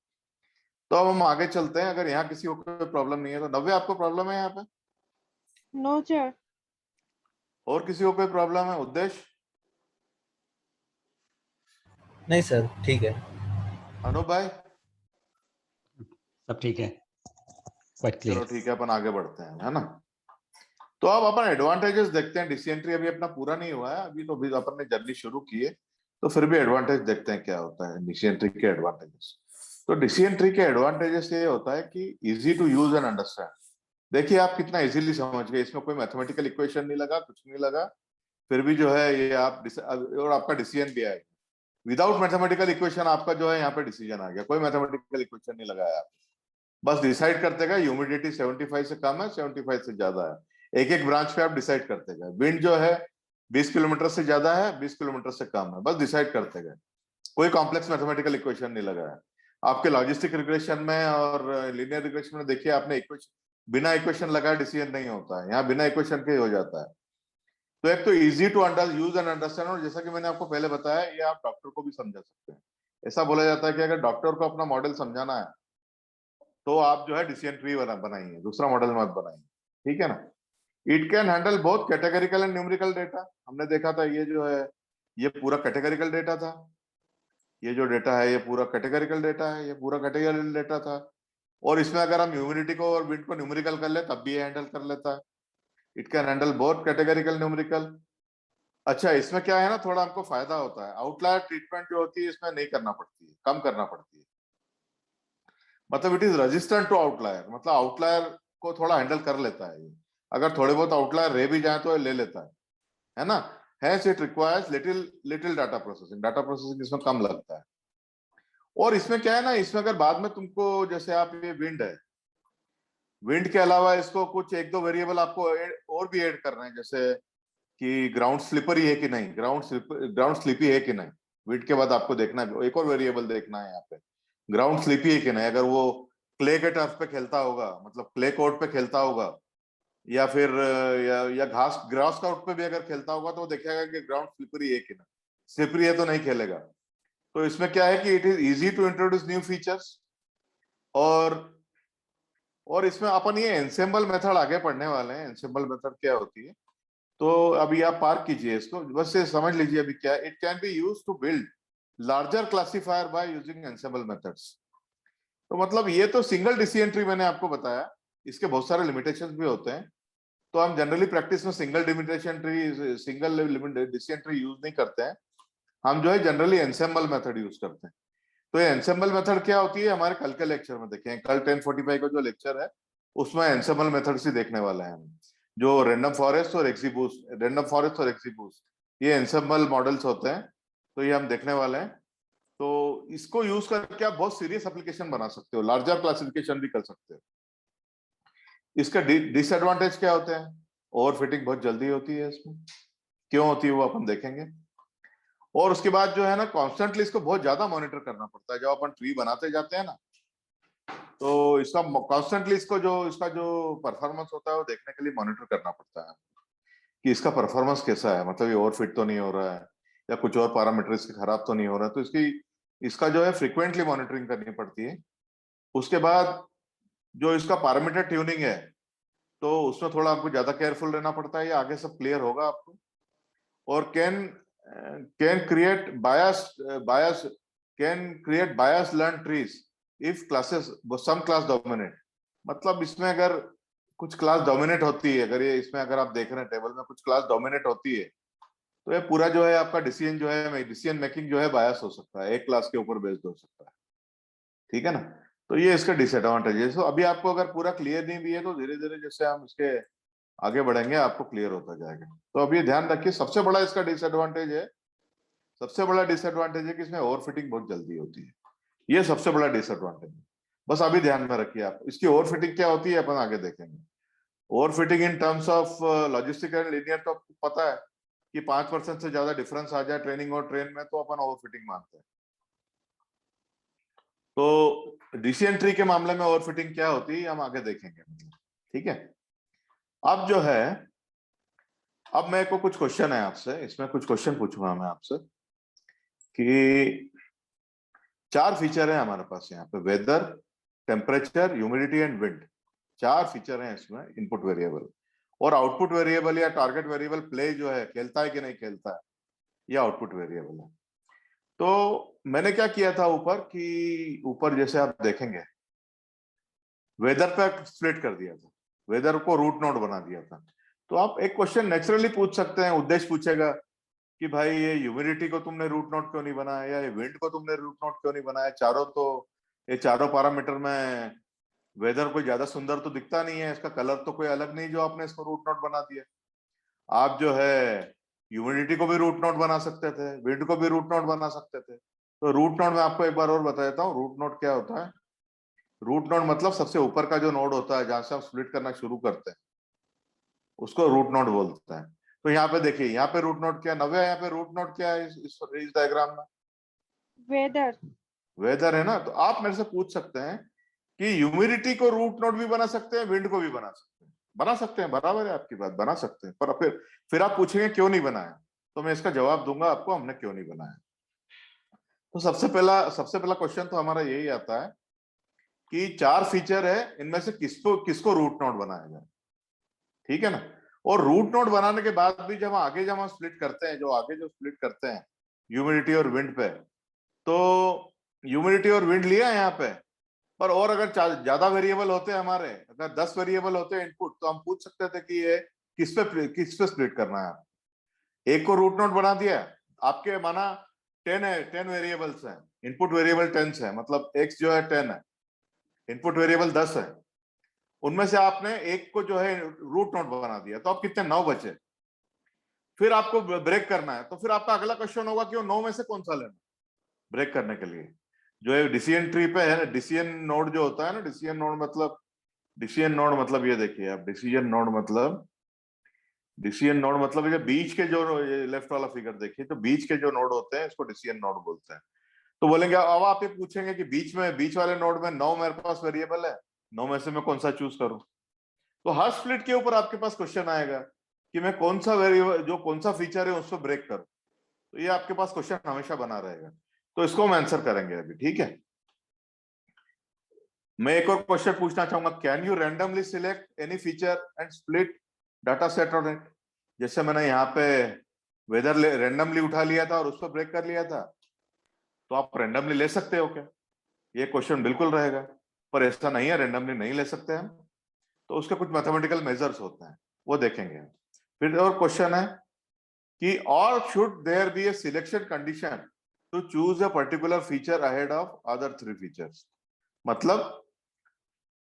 तो अब हम आगे चलते हैं। अगर यहाँ किसी को कोई प्रॉब्लम नहीं है तो नव्या, आपको प्रॉब्लम है यहाँ पे? No sir. और किसी को कोई प्रॉब्लम है? उद्देश्य, नहीं सर, ठीक है। अनु भाई? सब ठीक है, क्वाइट चलो क्लियर। ठीक है, अपन आगे बढ़ते हैं, है ना। तो अब अपन एडवांटेजेस देखते हैं। डिसीएंट्री अभी अपना पूरा नहीं हुआ है, अभी तो अभी अपन ने जर्नी शुरू की है, तो फिर भी एडवांटेज देखते हैं क्या होता है डिसीएंट्री के एडवांटेजेस। तो डिसीएंट्री के एडवांटेजेस ये होता है कि easy to use and understand. देखिए आप कितना इजीली समझ गए, इसमें कोई मैथमेटिकल इक्वेशन नहीं लगा, कुछ नहीं लगा, फिर भी जो है ये आप और आपका डिसीजन भी आएगा विदाउट मैथमेटिकल इक्वेशन। आपका जो है यहाँ पे डिसीजन आ गया, कोई मैथमेटिकल इक्वेशन नहीं लगाया आप, बस डिसाइड करते गए ह्यूमिडिटी 75 से कम है, 75 से ज्यादा है। एक एक ब्रांच पे आप डिसाइड करते गए। विंड जो है 20 किलोमीटर से ज्यादा है, 20 किलोमीटर से कम है, बस डिसाइड करते गए। कोई कॉम्प्लेक्स मैथमेटिकल इक्वेशन नहीं लगाया। आपके लॉजिस्टिक रिग्रेशन में और लीनियर रिग्रेशन में देखिए आपने इक्वेशन, बिना इक्वेशन लगाए डिसीजन नहीं होता है, यहाँ बिना इक्वेशन के ही हो जाता है। तो एक तो easy to use and understand, और जैसा कि मैंने आपको पहले बताया, ये आप डॉक्टर को भी समझा सकते हैं। ऐसा बोला जाता है कि अगर डॉक्टर को अपना मॉडल समझाना है तो आप जो है डिसीजन ट्री बनाइए, दूसरा मॉडल मत बनाइए, ठीक है ना। It can handle both categorical and numerical data. हमने देखा था ये जो है ये पूरा कैटेगरिकल डेटा था, ये जो डेटा है ये पूरा कैटेगरिकल डेटा है, ये पूरा कैटेगरिकल डेटा था। और इसमें अगर हम ह्यूमिडिटी को और विंड को न्यूमेरिकल कर ले तब भी ये हैंडल कर लेता है। It can handle both categorical numerical. अच्छा, इसमें क्या है ना, थोड़ा हमको फायदा होता है, आउटलायर ट्रीटमेंट जो होती है इसमें नहीं करना पड़ती है, कम करना पड़ती है। मतलब it is resistant to outlier, मतलब आउटलायर को थोड़ा हैंडल कर लेता है ये। अगर थोड़े बहुत आउटलायर रह भी जाए तो ये ले लेता है ना। Hence it requires little data processing इसमें कम लगता है। और इसमें क्या है ना, इसमें अगर बाद में तुमको, जैसे आप ये विंड है, विंड के अलावा इसको कुछ एक दो वेरिएबल आपको और भी ऐड करना है, जैसे कि ग्राउंड स्लिपरी है कि नहीं, ग्राउंड स्लिपी है कि नहीं। विंड के बाद आपको देखना है, एक और वेरिएबल देखना है यहाँ पे, ग्राउंड स्लिपी है कि नहीं। अगर वो क्ले के टर्फ पे खेलता होगा, मतलब क्ले कोर्ट पे खेलता होगा, या फिर या घास ग्रास कोर्ट पे भी अगर खेलता होगा, तो वो देखेगा कि ग्राउंड स्लिपरी है कि नहीं। स्लिपरी है तो नहीं खेलेगा। तो इसमें क्या है कि it is easy to introduce new features. और इसमें अपन ये एनसेम्बल मेथड आगे पढ़ने वाले हैं। एनसेम्बल मेथड क्या होती है, तो अभी आप पार्क कीजिए इसको, बस ये समझ लीजिए अभी क्या। It can be use to build larger classifier by using ensemble methods. तो मतलब ये तो सिंगल डिसीजन ट्री मैंने आपको बताया, इसके बहुत सारे लिमिटेशंस भी होते हैं। तो हम जनरली प्रैक्टिस में सिंगल डिसीजन ट्री यूज नहीं करते हैं, हम जो है जनरली एनसेम्बल मेथड यूज करते हैं। तो ये एनसेम्बल मेथड क्या होती है, हमारे कल के लेक्चर में देखें, कल 10:45 का जो लेक्चर है उसमें एनसेम्बल मेथड से देखने वाले हैं हम। जो रैंडम फॉरेस्ट और एक्जीबूस्ट, ये एनसेम्बल मॉडल्स होते हैं, तो ये हम देखने वाले हैं। तो इसको यूज करके आप बहुत सीरियस एप्लीकेशन बना सकते हो, लार्जर क्लासिफिकेशन भी कर सकते हो। इसका डिसएडवांटेज क्या होते हैं, ओवर फिटिंग बहुत जल्दी होती है इसमें, क्यों होती है वो अपन देखेंगे। और उसके बाद जो है ना, कॉन्स्टेंटली इसको बहुत ज्यादा मॉनिटर करना पड़ता है। जब अपन ट्री बनाते जाते हैं ना, तो इसका कॉन्स्टेंटली इसका जो परफॉर्मेंस होता है वो देखने के लिए मॉनिटर करना पड़ता है कि इसका परफॉर्मेंस कैसा है, मतलब ये ओवर फिट तो नहीं हो रहा है, या कुछ और पैरामीटर इसके खराब तो नहीं हो रहा है। तो इसका जो है फ्रिक्वेंटली मॉनिटरिंग करनी पड़ती है। उसके बाद जो इसका पैरामीटर ट्यूनिंग है, तो उसमें थोड़ा आपको ज्यादा केयरफुल रहना पड़ता है। ये आगे सब क्लियर होगा आपको। और can create bias learn trees if classes some class dominate. मतलब इसमें अगर कुछ क्लास डोमिनेट होती है, अगर ये इसमें अगर आप देख रहे हैं टेबल में कुछ क्लास डोमिनेट होती है, तो ये पूरा जो है आपका डिसीजन मेकिंग जो है बायस हो सकता है, एक क्लास के ऊपर बेस्ड हो सकता है, ठीक है ना। तो ये इसका डिसएडवांटेज है। अभी आपको अगर पूरा क्लियर नहीं भी है तो धीरे धीरे जैसे हम इसके आगे बढ़ेंगे आपको क्लियर होता जाएगा। तो अब ये ध्यान रखिए, सबसे बड़ा इसका डिसएडवांटेज है, सबसे बड़ा डिसएडवांटेज है कि इसमें ओवरफिटिंग बहुत जल्दी होती है। ये सबसे बड़ा डिसएडवांटेज है, बस अभी ध्यान में रखिए आप। इसकी ओवरफिटिंग क्या होती है अपन आगे देखेंगे। Overfitting in terms of logistic and linear तो आपको पता है कि 5% से ज्यादा डिफरेंस आ जाए ट्रेनिंग और ट्रेन में तो अपन ओवरफिटिंग मानते हैं। तो डीसीएन ट्री के मामले में ओवरफिटिंग क्या होती है हम आगे देखेंगे, ठीक है। अब जो है, अब मेरे को कुछ क्वेश्चन है आपसे, इसमें कुछ क्वेश्चन पूछूंगा मैं आपसे कि 4 फीचर है हमारे पास यहाँ पे, weather, temperature, humidity and wind. 4 feature हैं इसमें इनपुट वेरिएबल, और आउटपुट वेरिएबल या टारगेट वेरिएबल प्ले जो है खेलता है कि नहीं खेलता है, ये आउटपुट वेरिएबल है। तो मैंने क्या किया था ऊपर कि ऊपर जैसे आप देखेंगे वेदर पे स्प्लिट कर दिया था, वेदर को रूट नोड बना दिया था। तो आप एक क्वेश्चन नेचुरली पूछ सकते हैं, उद्देश्य पूछेगा कि भाई ये ह्यूमिडिटी को तुमने रूट नोड क्यों नहीं बनाया, या ये विंड को तुमने रूट नोड क्यों नहीं बनाया। चारों तो ये चारों पैरामीटर में वेदर कोई ज्यादा सुंदर तो दिखता नहीं है, इसका कलर तो कोई अलग नहीं जो आपने इसको रूट नोड बना दिया। आप जो है ह्यूमिडिटी को भी रूट नोड बना सकते थे, विंड को भी रूट नोड बना सकते थे। तो रूट नोड मैं आपको एक बार और बता देता हूँ, रूट नोड क्या होता है। रूट नोड मतलब सबसे ऊपर का जो नोड होता है जहां से आप स्प्लिट करना शुरू करते हैं उसको रूट नोड बोलते हैं। तो यहाँ पे देखिए, यहाँ पे रूट नोड क्या, नव्या यहाँ पे रूट नोड क्या है इस डायग्राम में, वेदर। वेदर है ना। तो आप मेरे से पूछ सकते हैं कि ह्यूमिडिटी को रूट नोड भी बना सकते हैं, विंड को भी बना सकते हैं, बराबर है आपकी बात, बना सकते हैं। पर फिर आप पूछेंगे क्यों नहीं बनाया, तो मैं इसका जवाब दूंगा आपको हमने क्यों नहीं बनाया। तो सबसे पहला क्वेश्चन तो हमारा यही आता है कि 4 फीचर है, इनमें से किसको रूट नोड बनाया जाए, ठीक है ना। और रूट नोड बनाने के बाद भी जब हम स्प्लिट करते हैं, जो स्प्लिट करते हैं ह्यूमिडिटी और विंड पे, तो ह्यूमिडिटी और विंड लिया यहाँ पे, पर और अगर ज्यादा वेरिएबल होते हैं हमारे, अगर 10 वेरिएबल होते हैं इनपुट, तो हम पूछ सकते थे कि ये किस पे स्प्लिट करना है। एक को रूट नोड बना दिया, आपके माना 10 वेरिएबल्स हैं, इनपुट वेरिएबल 10 है, मतलब x जो है 10 है, इनपुट वेरिएबल 10 है, उनमें से आपने एक को जो है रूट नोड बना दिया, तो आप कितने 9 बचे। फिर आपको ब्रेक करना है, तो फिर आपका अगला क्वेश्चन होगा कि वो 9 में से कौन सा लेना ब्रेक करने के लिए। जो है डिसीजन ट्री पे है ना, डिसीजन नोड जो होता है ना, डिसीजन नोड मतलब ये देखिए आप, डिसीजन नोड मतलब ये बीच के जो लेफ्ट वाला फिगर देखिए, तो बीच के जो नोड होते हैं इसको डिसीजन नोड बोलते हैं। तो बोलेंगे, अब आप ये पूछेंगे कि बीच वाले नोड में 9 मेरे पास वेरिएबल है, 9 में से मैं कौन सा चूज करूं। तो हर स्प्लिट के ऊपर आपके पास क्वेश्चन आएगा कि मैं कौन सा वेरिएबल, जो कौन सा फीचर है उसको ब्रेक करूं। तो ये आपके पास क्वेश्चन हमेशा बना रहेगा, तो इसको हम आंसर करेंगे अभी, ठीक है। मैं एक और क्वेश्चन पूछना चाहूंगा, can you randomly select any feature and split data set on it. जैसे मैंने यहाँ पे वेदर रैंडमली उठा लिया था और उसको ब्रेक कर लिया था, तो आप रैंडमली ले सकते हो क्या, ये क्वेश्चन बिल्कुल रहेगा। पर ऐसा नहीं है, रैंडमली नहीं ले सकते हम, तो उसके कुछ मैथमेटिकल मेजर्स होते हैं, वो देखेंगे। फिर और क्वेश्चन है कि और should there be a selection condition to choose a particular feature ahead of other 3 features. मतलब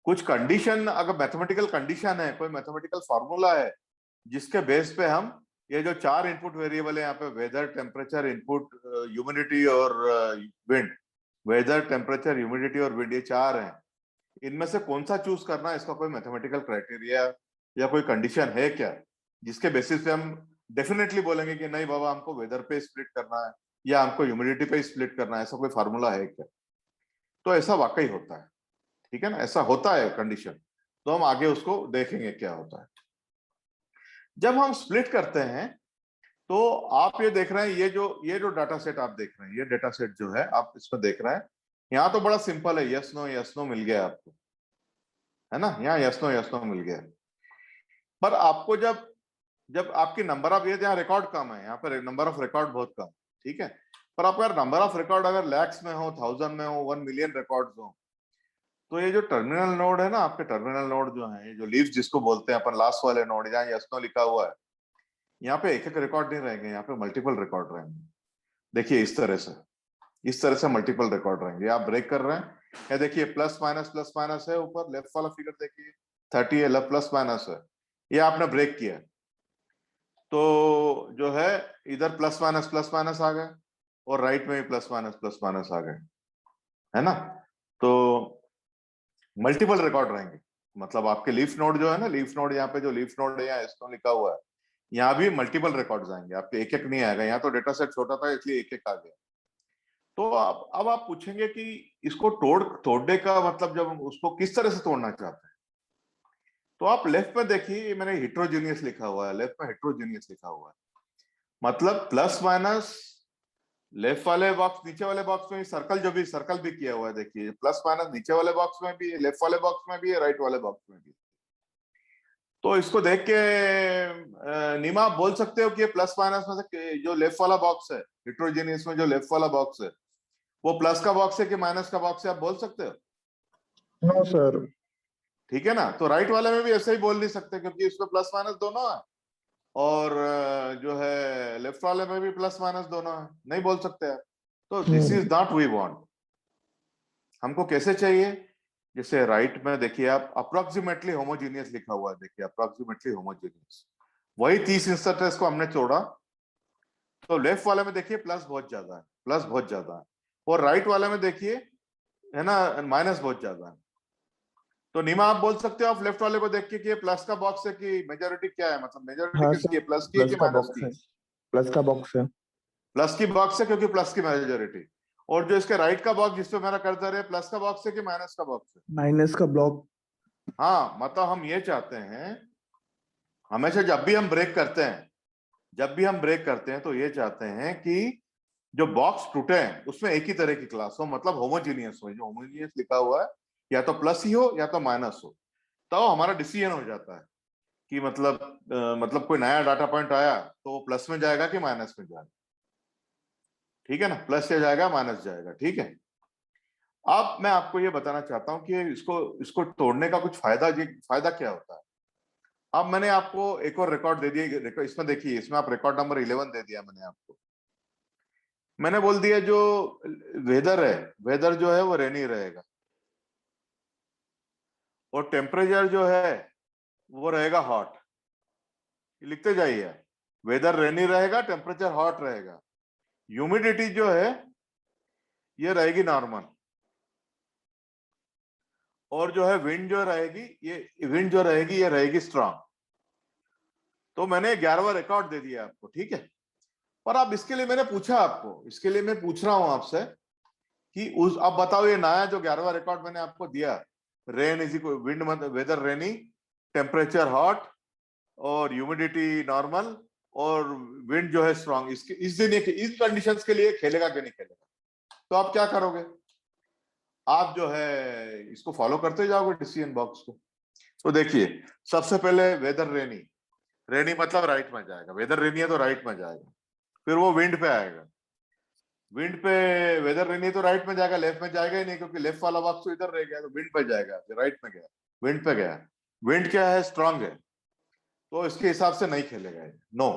कुछ कंडीशन, अगर मैथमेटिकल कंडीशन है, कोई मैथमेटिकल फॉर्मूला है जिसके बेस पे हम ये जो 4 इनपुट वेरिएबल है यहाँ पे, वेदर, टेम्परेचर, इनपुट ह्यूमिडिटी और विंड, वेदर, टेम्परेचर, ह्यूमिडिटी और विंड, ये 4 हैं, इनमें से कौन सा चूज करना है, इसका कोई मैथमेटिकल क्राइटेरिया या कोई कंडीशन है क्या, जिसके बेसिस पे हम डेफिनेटली बोलेंगे कि नहीं बाबा हमको वेदर पे स्प्लिट करना है या हमको ह्यूमिडिटी पे स्प्लिट करना है, ऐसा कोई फार्मूला है क्या। तो ऐसा वाकई होता है, ठीक है ना, ऐसा होता है कंडीशन। तो हम आगे उसको देखेंगे क्या होता है। जब हम स्प्लिट करते हैं तो आप ये देख रहे हैं, ये जो डाटा सेट आप देख रहे हैं, ये डाटा सेट जो है आप इसमें देख रहे हैं, यहाँ तो बड़ा सिंपल है, यस नो मिल गया आपको, है ना, यहाँ यस नो मिल गया। पर आपको जब आपकी नंबर ऑफ, ये यहाँ रिकॉर्ड कम है, यहाँ पर नंबर ऑफ रिकॉर्ड बहुत कम, ठीक है। पर आपका नंबर ऑफ रिकॉर्ड अगर लैक्स में हो, 1000 में हो, 1 मिलियन रिकॉर्ड्स हो, तो ये जो टर्मिनल नोड है ना, आपके टर्मिनल नोड जो है, ये जो लीव्स जिसको बोलते हैं अपन, लास्ट वाले नोड जहाँ यस नो लिखा हुआ है, यहाँ पे एक रिकॉर्ड नहीं रहेंगे, यहाँ पे मल्टीपल रिकॉर्ड रहेंगे। देखिए इस तरह से मल्टीपल रिकॉर्ड रहेंगे। आप ब्रेक कर रहे हैं ये देखिए प्लस माइनस है ऊपर, लेफ्ट वाला फिगर देखिए 30 है, लेफ्ट प्लस माइनस है, ये आपने ब्रेक किया तो जो है इधर प्लस माइनस आ गए और राइट में भी प्लस माइनस आ गए, है ना। तो मल्टीपल रिकॉर्ड रहेंगे, मतलब आपके लीफ नोड जो है ना, लीफ नोड यहाँ पे जो लीफ नोड है यहाँ इसको लिखा हुआ है, यहाँ भी मल्टीपल रिकॉर्ड्स आएंगे, आपके एक एक नहीं आएगा, यहाँ तो डेटा सेट छोटा था इसलिए एक एक आ गया। तो अब आप पूछेंगे कि इसको तोड़ने का मतलब जब उसको किस तरह से तोड़ना चाहते हैं, तो आप लेफ्ट में देखिए मैंने हेट्रोजीनियस लिखा हुआ है, लेफ्ट में हेट्रोजीनियस लिखा हुआ है, मतलब प्लस माइनस लेफ्ट वाले बॉक्स नीचे वाले बॉक्स में सर्कल भी किया हुआ है, देखिए प्लस माइनस नीचे वाले बॉक्स में भी है, लेफ्ट वाले बॉक्स में भी है, राइट वाले बॉक्स में भी। तो इसको देख के नीमा आप बोल सकते हो कि ये प्लस माइनस में से जो लेफ्ट वाला बॉक्स है हेट्रोजीनियस में, जो लेफ्ट वाला बॉक्स है वो प्लस का बॉक्स है कि माइनस का बॉक्स है, आप बोल सकते हो? No sir. ठीक है ना। तो राइट वाले में भी ऐसे ही बोल नहीं सकते क्योंकि इसमें प्लस माइनस दोनों है, और जो है लेफ्ट वाले में भी प्लस माइनस दोनों है, नहीं बोल सकते आप। तो this is not we want. हमको कैसे चाहिए, जैसे राइट में देखिए आप अप्रोक्सीमेटली होमोजीनियस लिखा हुआ है, देखिए अप्रोक्सीमेटली होमोजीनियस, वही 30 इंस्टेंस को हमने छोड़ा। तो लेफ्ट वाले में देखिए प्लस बहुत ज्यादा है, प्लस बहुत ज्यादा है, और राइट वाले में देखिए है ना माइनस बहुत ज्यादा है। तो नीमा आप बोल सकते हो आप लेफ्ट वाले को देख के कि ये प्लस का बॉक्स है कि मेजॉरिटी क्या है, मतलब मेजॉरिटी हाँ किसकी है, सर, प्लस की है कि प्लस का माइनस बॉक्स की? है, प्लस का बॉक्स है। प्लस की बॉक्स है क्योंकि प्लस की मेजॉरिटी। और जो इसके राइट का बॉक्स जिसपे मेरा कर्सर है, प्लस का बॉक्स है कि माइनस का बॉक्स है? माइनस का ब्लॉक। हाँ, मतलब हम ये चाहते हैं हमेशा जब भी हम ब्रेक करते हैं तो ये चाहते हैं कि जो बॉक्स टूटे हैं उसमें एक ही तरह की क्लास हो, मतलब होमोजीनियस हो। जो होमोजीनियस लिखा हुआ है या तो प्लस ही हो या तो माइनस हो, तो हमारा डिसीजन हो जाता है कि मतलब कोई नया डाटा पॉइंट आया तो वो प्लस में जाएगा कि माइनस में जाएगा। ठीक है ना, प्लस से जाएगा माइनस जाएगा। ठीक है। अब मैं आपको ये बताना चाहता हूं कि इसको इसको तोड़ने का कुछ फायदा क्या होता है। अब मैंने आपको एक और रिकॉर्ड दे दिया, इसमें देखिए, इसमें आप रिकॉर्ड नंबर 11 दे दिया मैंने आपको। मैंने बोल दिया जो वेदर है, वेदर जो है वो रेनी रहेगा, और टेम्परेचर जो है वो रहेगा हॉट। लिखते जाइए, वेदर रेनी रहेगा, टेम्परेचर हॉट रहेगा, ह्यूमिडिटी जो है ये रहेगी नॉर्मल, और जो है विंड जो रहेगी ये रहेगी स्ट्रांग। तो मैंने 11वां रिकॉर्ड दे दिया आपको। ठीक है। पर अब इसके लिए मैंने पूछा आपको, इसके लिए मैं पूछ रहा हूं आपसे कि उस अब बताओ ये नया जो 11वां रिकॉर्ड मैंने आपको दिया, रेन इज इक्वल विंड, मतलब वेदर रेनी, टेम्परेचर हॉट और ह्यूमिडिटी नॉर्मल और विंड जो है स्ट्रांग, इस कंडीशंस के लिए खेलेगा कि नहीं खेलेगा? तो आप क्या करोगे, आप जो है इसको फॉलो करते जाओगे डिसीजन बॉक्स को। तो देखिए सबसे पहले वेदर रेनी, रेनी मतलब राइट में जाएगा, वेदर रेनी है तो राइट में जाएगा। फिर वो विंड पे आएगा, विंड पे वेदर रेनी तो राइट में जाएगा, लेफ्ट में जाएगा ही नहीं क्योंकि लेफ्ट वाला बॉक्स तो इधर रह गया, तो विंड पे जाएगा, फिर राइट में गया, विंड पे गया, विंड क्या है, स्ट्रांग है, तो इसके हिसाब से नहीं खेलेगा ये, नो।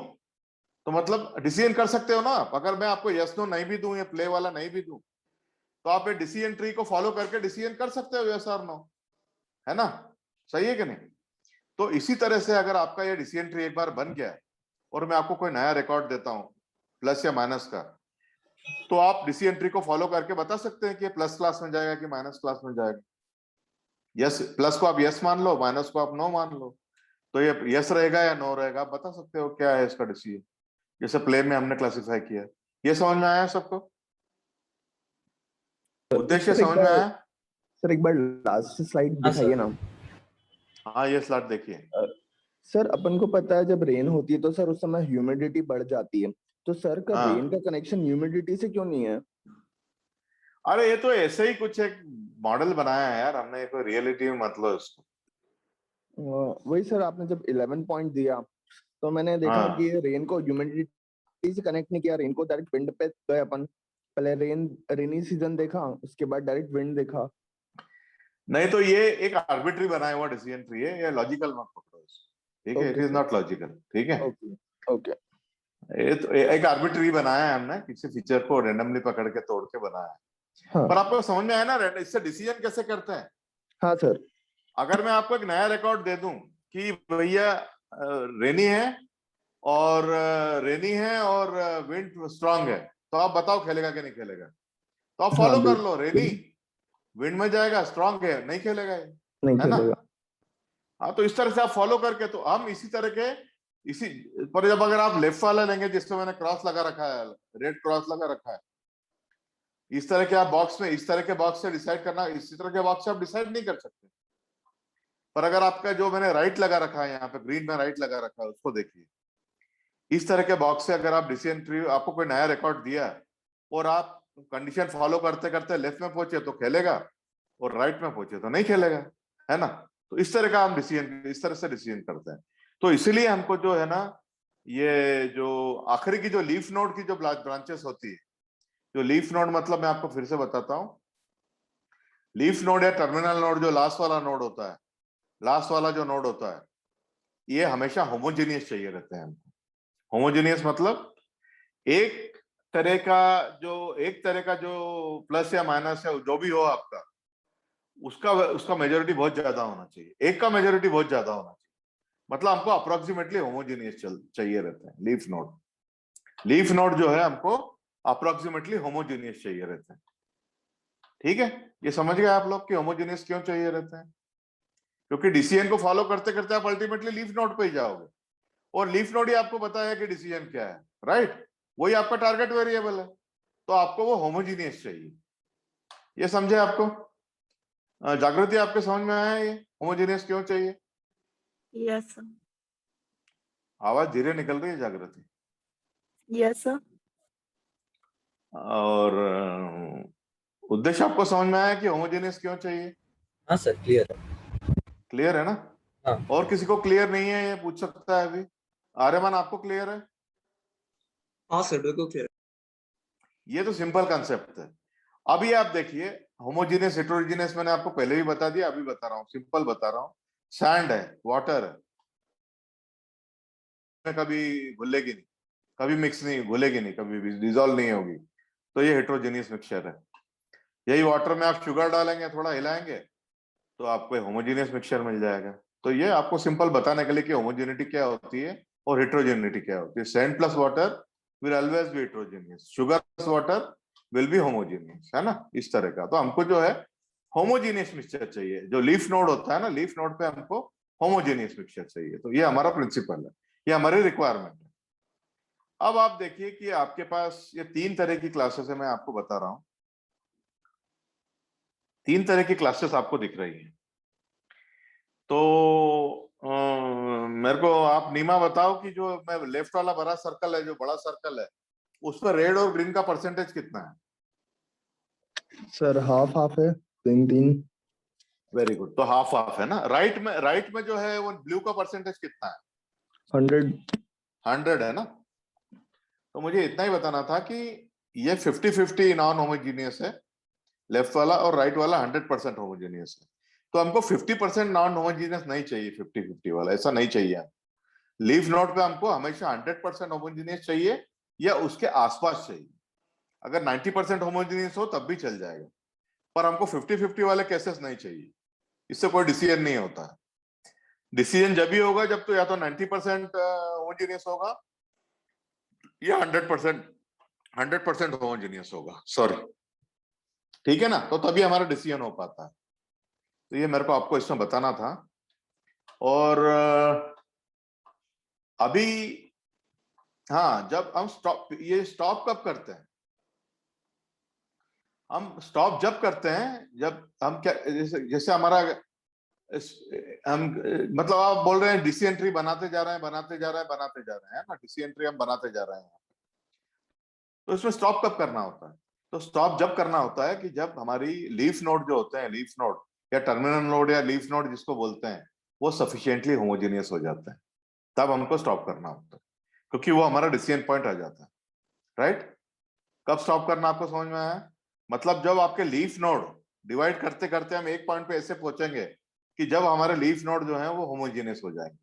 तो मतलब डिसीजन कर सकते हो ना आप, अगर मैं आपको यस नो नहीं भी दूं या प्ले वाला नहीं भी दूं तो आप ये डिसीजन ट्री को फॉलो करके डिसीजन कर सकते हो यस और नो, है ना। सही है कि नहीं? तो इसी तरह से अगर आपका ये डिसीजन ट्री एक बार बन गया और मैं आपको कोई नया रिकॉर्ड देता हूं प्लस या माइनस का, तो आप डिसीजन ट्री को फॉलो करके बता सकते हैं कि प्लस क्लास में जाएगा कि माइनस क्लास में जाएगा। यस, प्लस को आप यस मान लो, माइनस को आप नो मान लो, तो ये यस रहेगा या नो रहेगा, आप बता सकते हो क्या है इसका डिसीजन, जैसे प्ले में हमने क्लासिफाई किया। ये समझ में आया सबको? उद्देश्य सर एक समझ में बार आया? सर एक बार लास्ट स्लाइड हाँ दिखाइए सर। ना। हाँ, ये स्लाइड देखिए। सर अपन को पता है जब रेन होती है तो सर उस समय ह्यूमिडिटी बढ़ जाती है, तो सर का हाँ, रेन का कनेक्शन ह्यूमिडिटी से क्यों नहीं है? अरे ये तो ऐसे ही कुछ एक मॉडल बनाया है यार हमने, कोई रियलिटी में मतलब इसको। वही सर, आपने जब 11 पॉइंट दिया तो मैंने देखा हाँ, कि रेन को ह्यूमिडिटी से कनेक्ट नहीं किया, रेन को डायरेक्ट विंड पे गए अपन। पहले रेनी सीजन देखा, उसके बाद डायरेक्ट विंड देखा। नहीं तो ये एक आर्बिट्री बनाया हुआ डिसीजन ट्री है, ये लॉजिकल मत पकड़ो इसको। ठीक है, it okay is sir. Not logical. ठीक है, ओके। ओके। ये तो एक आर्बिट्री बनाया है हमने, किसी फीचर को रेंडमली पकड़ के तोड़ के बनाया है। हाँ पर आपको समझ में आया ना इससे डिसीजन कैसे करते हैं? हाँ सर। अगर मैं आपको एक नया रिकॉर्ड दे दूं कि भैया रेनी है और विंड स्ट्रांग है, तो आप बताओ खेलेगा कि नहीं खेलेगा? तो आप हाँ फॉलो कर लो, बिल्कुल। रेनी विंड में जाएगा, स्ट्रांग है नहीं खेलेगा ये, नहीं है ना? खेलेगा। हाँ, तो इस तरह से आप फॉलो करके, तो हम इसी तरह के इसी पर जब अगर आप लेफ्ट वाला लेंगे जिसमें मैंने क्रॉस लगा रखा है, रेड क्रॉस लगा रखा है, इस तरह के आप बॉक्स में, इस तरह के बॉक्स से डिसाइड करना, इसी तरह के बॉक्स से आप डिसाइड नहीं कर सकते। पर अगर आपका जो मैंने राइट लगा रखा है यहाँ पे, ग्रीन में राइट लगा रखा है, उसको देखिए, इस तरह के बॉक्स से अगर आप डिसीजन ट्री, आपको कोई नया रिकॉर्ड दिया और आप कंडीशन फॉलो करते करते लेफ्ट में पहुंचे तो खेलेगा, और राइट में पहुंचे तो नहीं खेलेगा, है ना? तो इस तरह का हम डिसीजन, इस तरह से डिसीजन करते हैं। तो इसीलिए हमको जो है ना, ये जो आखिरी की जो लीफ नोड की जो ब्रांचेस होती है, जो लीफ नोड मतलब मैं आपको फिर से बताता हूँ, लीफ नोड या टर्मिनल नोड, जो लास्ट वाला नोड होता है, लास्ट वाला जो नोड होता है, ये हमेशा होमोजेनियस चाहिए रहते हैं हमको। होमोजेनियस मतलब एक एक तरह का जो प्लस या माइनस है, जो भी हो आपका, उसका मेजोरिटी बहुत ज्यादा होना चाहिए, एक का मेजोरिटी बहुत ज्यादा होना चाहिए। मतलब हमको अप्रोक्सीमेटली होमोजेनियस चाहिए रहते हैं लीफ नोड जो है हमको अप्रोक्सीमेटली होमोजेनियस चाहिए रहते हैं। ठीक है, ये समझ गए आप लोग कि होमोजेनियस क्यों चाहिए रहते हैं? क्योंकि डिसीजन को फॉलो करते करते आप अल्टीमेटली लीफ नोड पे ही जाओगे, और लीफ नोड ही आपको बताया कि डिसीजन क्या है, राइट? वही आपका टारगेट वेरिएबल है, तो आपको वो होमोजीनियस चाहिए। ये समझे आपको? जागृति, आपके समझ में आया ये होमोजीनियस क्यों चाहिए? Yes sir. आवाज धीरे निकल रही है जागृति। Yes sir. और उद्देश्य आपको समझ में आया कि होमोजीनियस क्यों चाहिए? हाँ सर, क्लियर है। क्लियर है ना? हाँ और किसी को क्लियर नहीं है ये पूछ सकता है अभी। आर्यमान, आपको क्लियर है? हाँ सर, बिल्कुल क्लियर। ये तो सिंपल कंसेप्ट है। अभी आप देखिए, होमोजीनियस हेटेरोजीनियस मैंने आपको पहले भी बता दिया, अभी बता रहा हूँ, सिंपल बता रहा हूँ। सैंड है, वाटर है, कभी घुलेगी नहीं, कभी मिक्स नहीं, घुलेगी नहीं, कभी भी डिजोल्व नहीं होगी, तो ये हेटेरोजीनियस मिक्सचर है। यही वाटर में आप शुगर डालेंगे, थोड़ा हिलाएंगे, तो आपको होमोजीनियस मिक्सचर मिल जाएगा। तो ये आपको सिंपल बताने के लिए कि होमोजेनिटी क्या होती है और हेटेरोजेनिटी क्या होती है। Sand plus water will always be heterogeneous, sugar plus water will be homogeneous, है ना? इस तरह का। तो हमको जो है होमोजेनियस मिक्सचर चाहिए, जो लीफ नोड होता है ना, लीफ नोड पे हमको होमोजेनियस मिक्सचर चाहिए। तो ये हमारा प्रिंसिपल है, ये हमारी रिक्वायरमेंट है। अब आप देखिए कि आपके पास ये तीन तरह की क्लासेस है, मैं आपको बता रहा हूं, तीन तरह की क्लासेस आपको दिख रही हैं। तो मेरे को आप नीमा बताओ कि जो मैं लेफ्ट वाला बड़ा सर्कल है, जो बड़ा सर्कल है, उस पर रेड और ग्रीन का परसेंटेज कितना है? सर हाफ हाफ है, 3-3। वेरी गुड, तो हाफ हाफ है ना। राइट में जो है वो ब्लू का परसेंटेज कितना है? 100। 100 है ना। तो मुझे इतना ही बताना था कि ये 50-50 नॉन होमोजीनियस है लेफ्ट वाला, और राइट वाला 100% होमोजीनियस है। तो हमको 50% नॉन होमोजीनियस नहीं चाहिए, 50-50 वाला ऐसा नहीं चाहिए। लीफ नोड पे हमको हमेशा 100% होमोजीनियस चाहिए या उसके आसपास चाहिए। अगर 90% होमोजीनियस हो तब भी चल जाएगा, पर हमको 50-50 वाले केसेस नहीं चाहिए। इससे कोई डिसीजन नहीं होता है। डिसीजन जब भी होगा जब तो या तो 90% होमोजीनियस होगा या 100% होमोजीनियस होगा, सॉरी। ठीक है ना? तो तभी हमारा डिसीजन हो पाता है। तो ये मेरे को आपको इसमें बताना था। और अभी हाँ, जब हम स्टॉप कब करते हैं? हम स्टॉप जब करते हैं जब हम क्या, जैसे हमारा हम मतलब आप बोल रहे हैं डिसीजन ट्री बनाते जा रहे हैं, है ना? डिसीजन ट्री हम बनाते जा रहे हैं, तो इसमें स्टॉप कब करना होता है? तो स्टॉप जब करना होता है कि जब हमारी लीफ नोड जो होते हैं, लीफ नोड या टर्मिनल नोड या लीफ नोड जिसको बोलते हैं, वो सफिशिएंटली होमोजेनियस हो जाते हैं, तब हमको स्टॉप करना होता है, क्योंकि वो हमारा डिसीजन पॉइंट आ जाता है, राइट? कब स्टॉप करना आपको समझ में आया? मतलब जब आपके लीफ नोड डिवाइड करते करते हम एक पॉइंट पे ऐसे पहुंचेंगे कि जब हमारे लीफ नोड जो है वो होमोजेनियस हो जाएंगे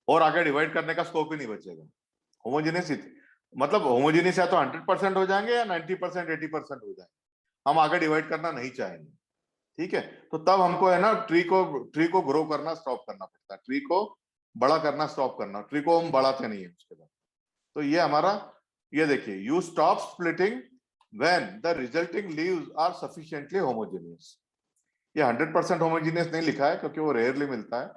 और आगे डिवाइड करने का स्कोप ही नहीं बचेगा। होमोजेनियस मतलब होमोजेनियस या तो 100% हो जाएंगे या 90%, 80% हो जाएंगे, हम आगे डिवाइड करना नहीं चाहेंगे, ठीक है। तो तब हमको है ना ट्री को ग्रो करना स्टॉप करना पड़ता है, ट्री को बड़ा करना स्टॉप करना, ट्री को हम बढ़ाते नहीं है उसके बाद। तो ये हमारा, ये देखिए, you stop splitting when the resulting leaves are sufficiently homogeneous. ये 100% होमोजेनियस नहीं लिखा है क्योंकि वो रेयरली मिलता है।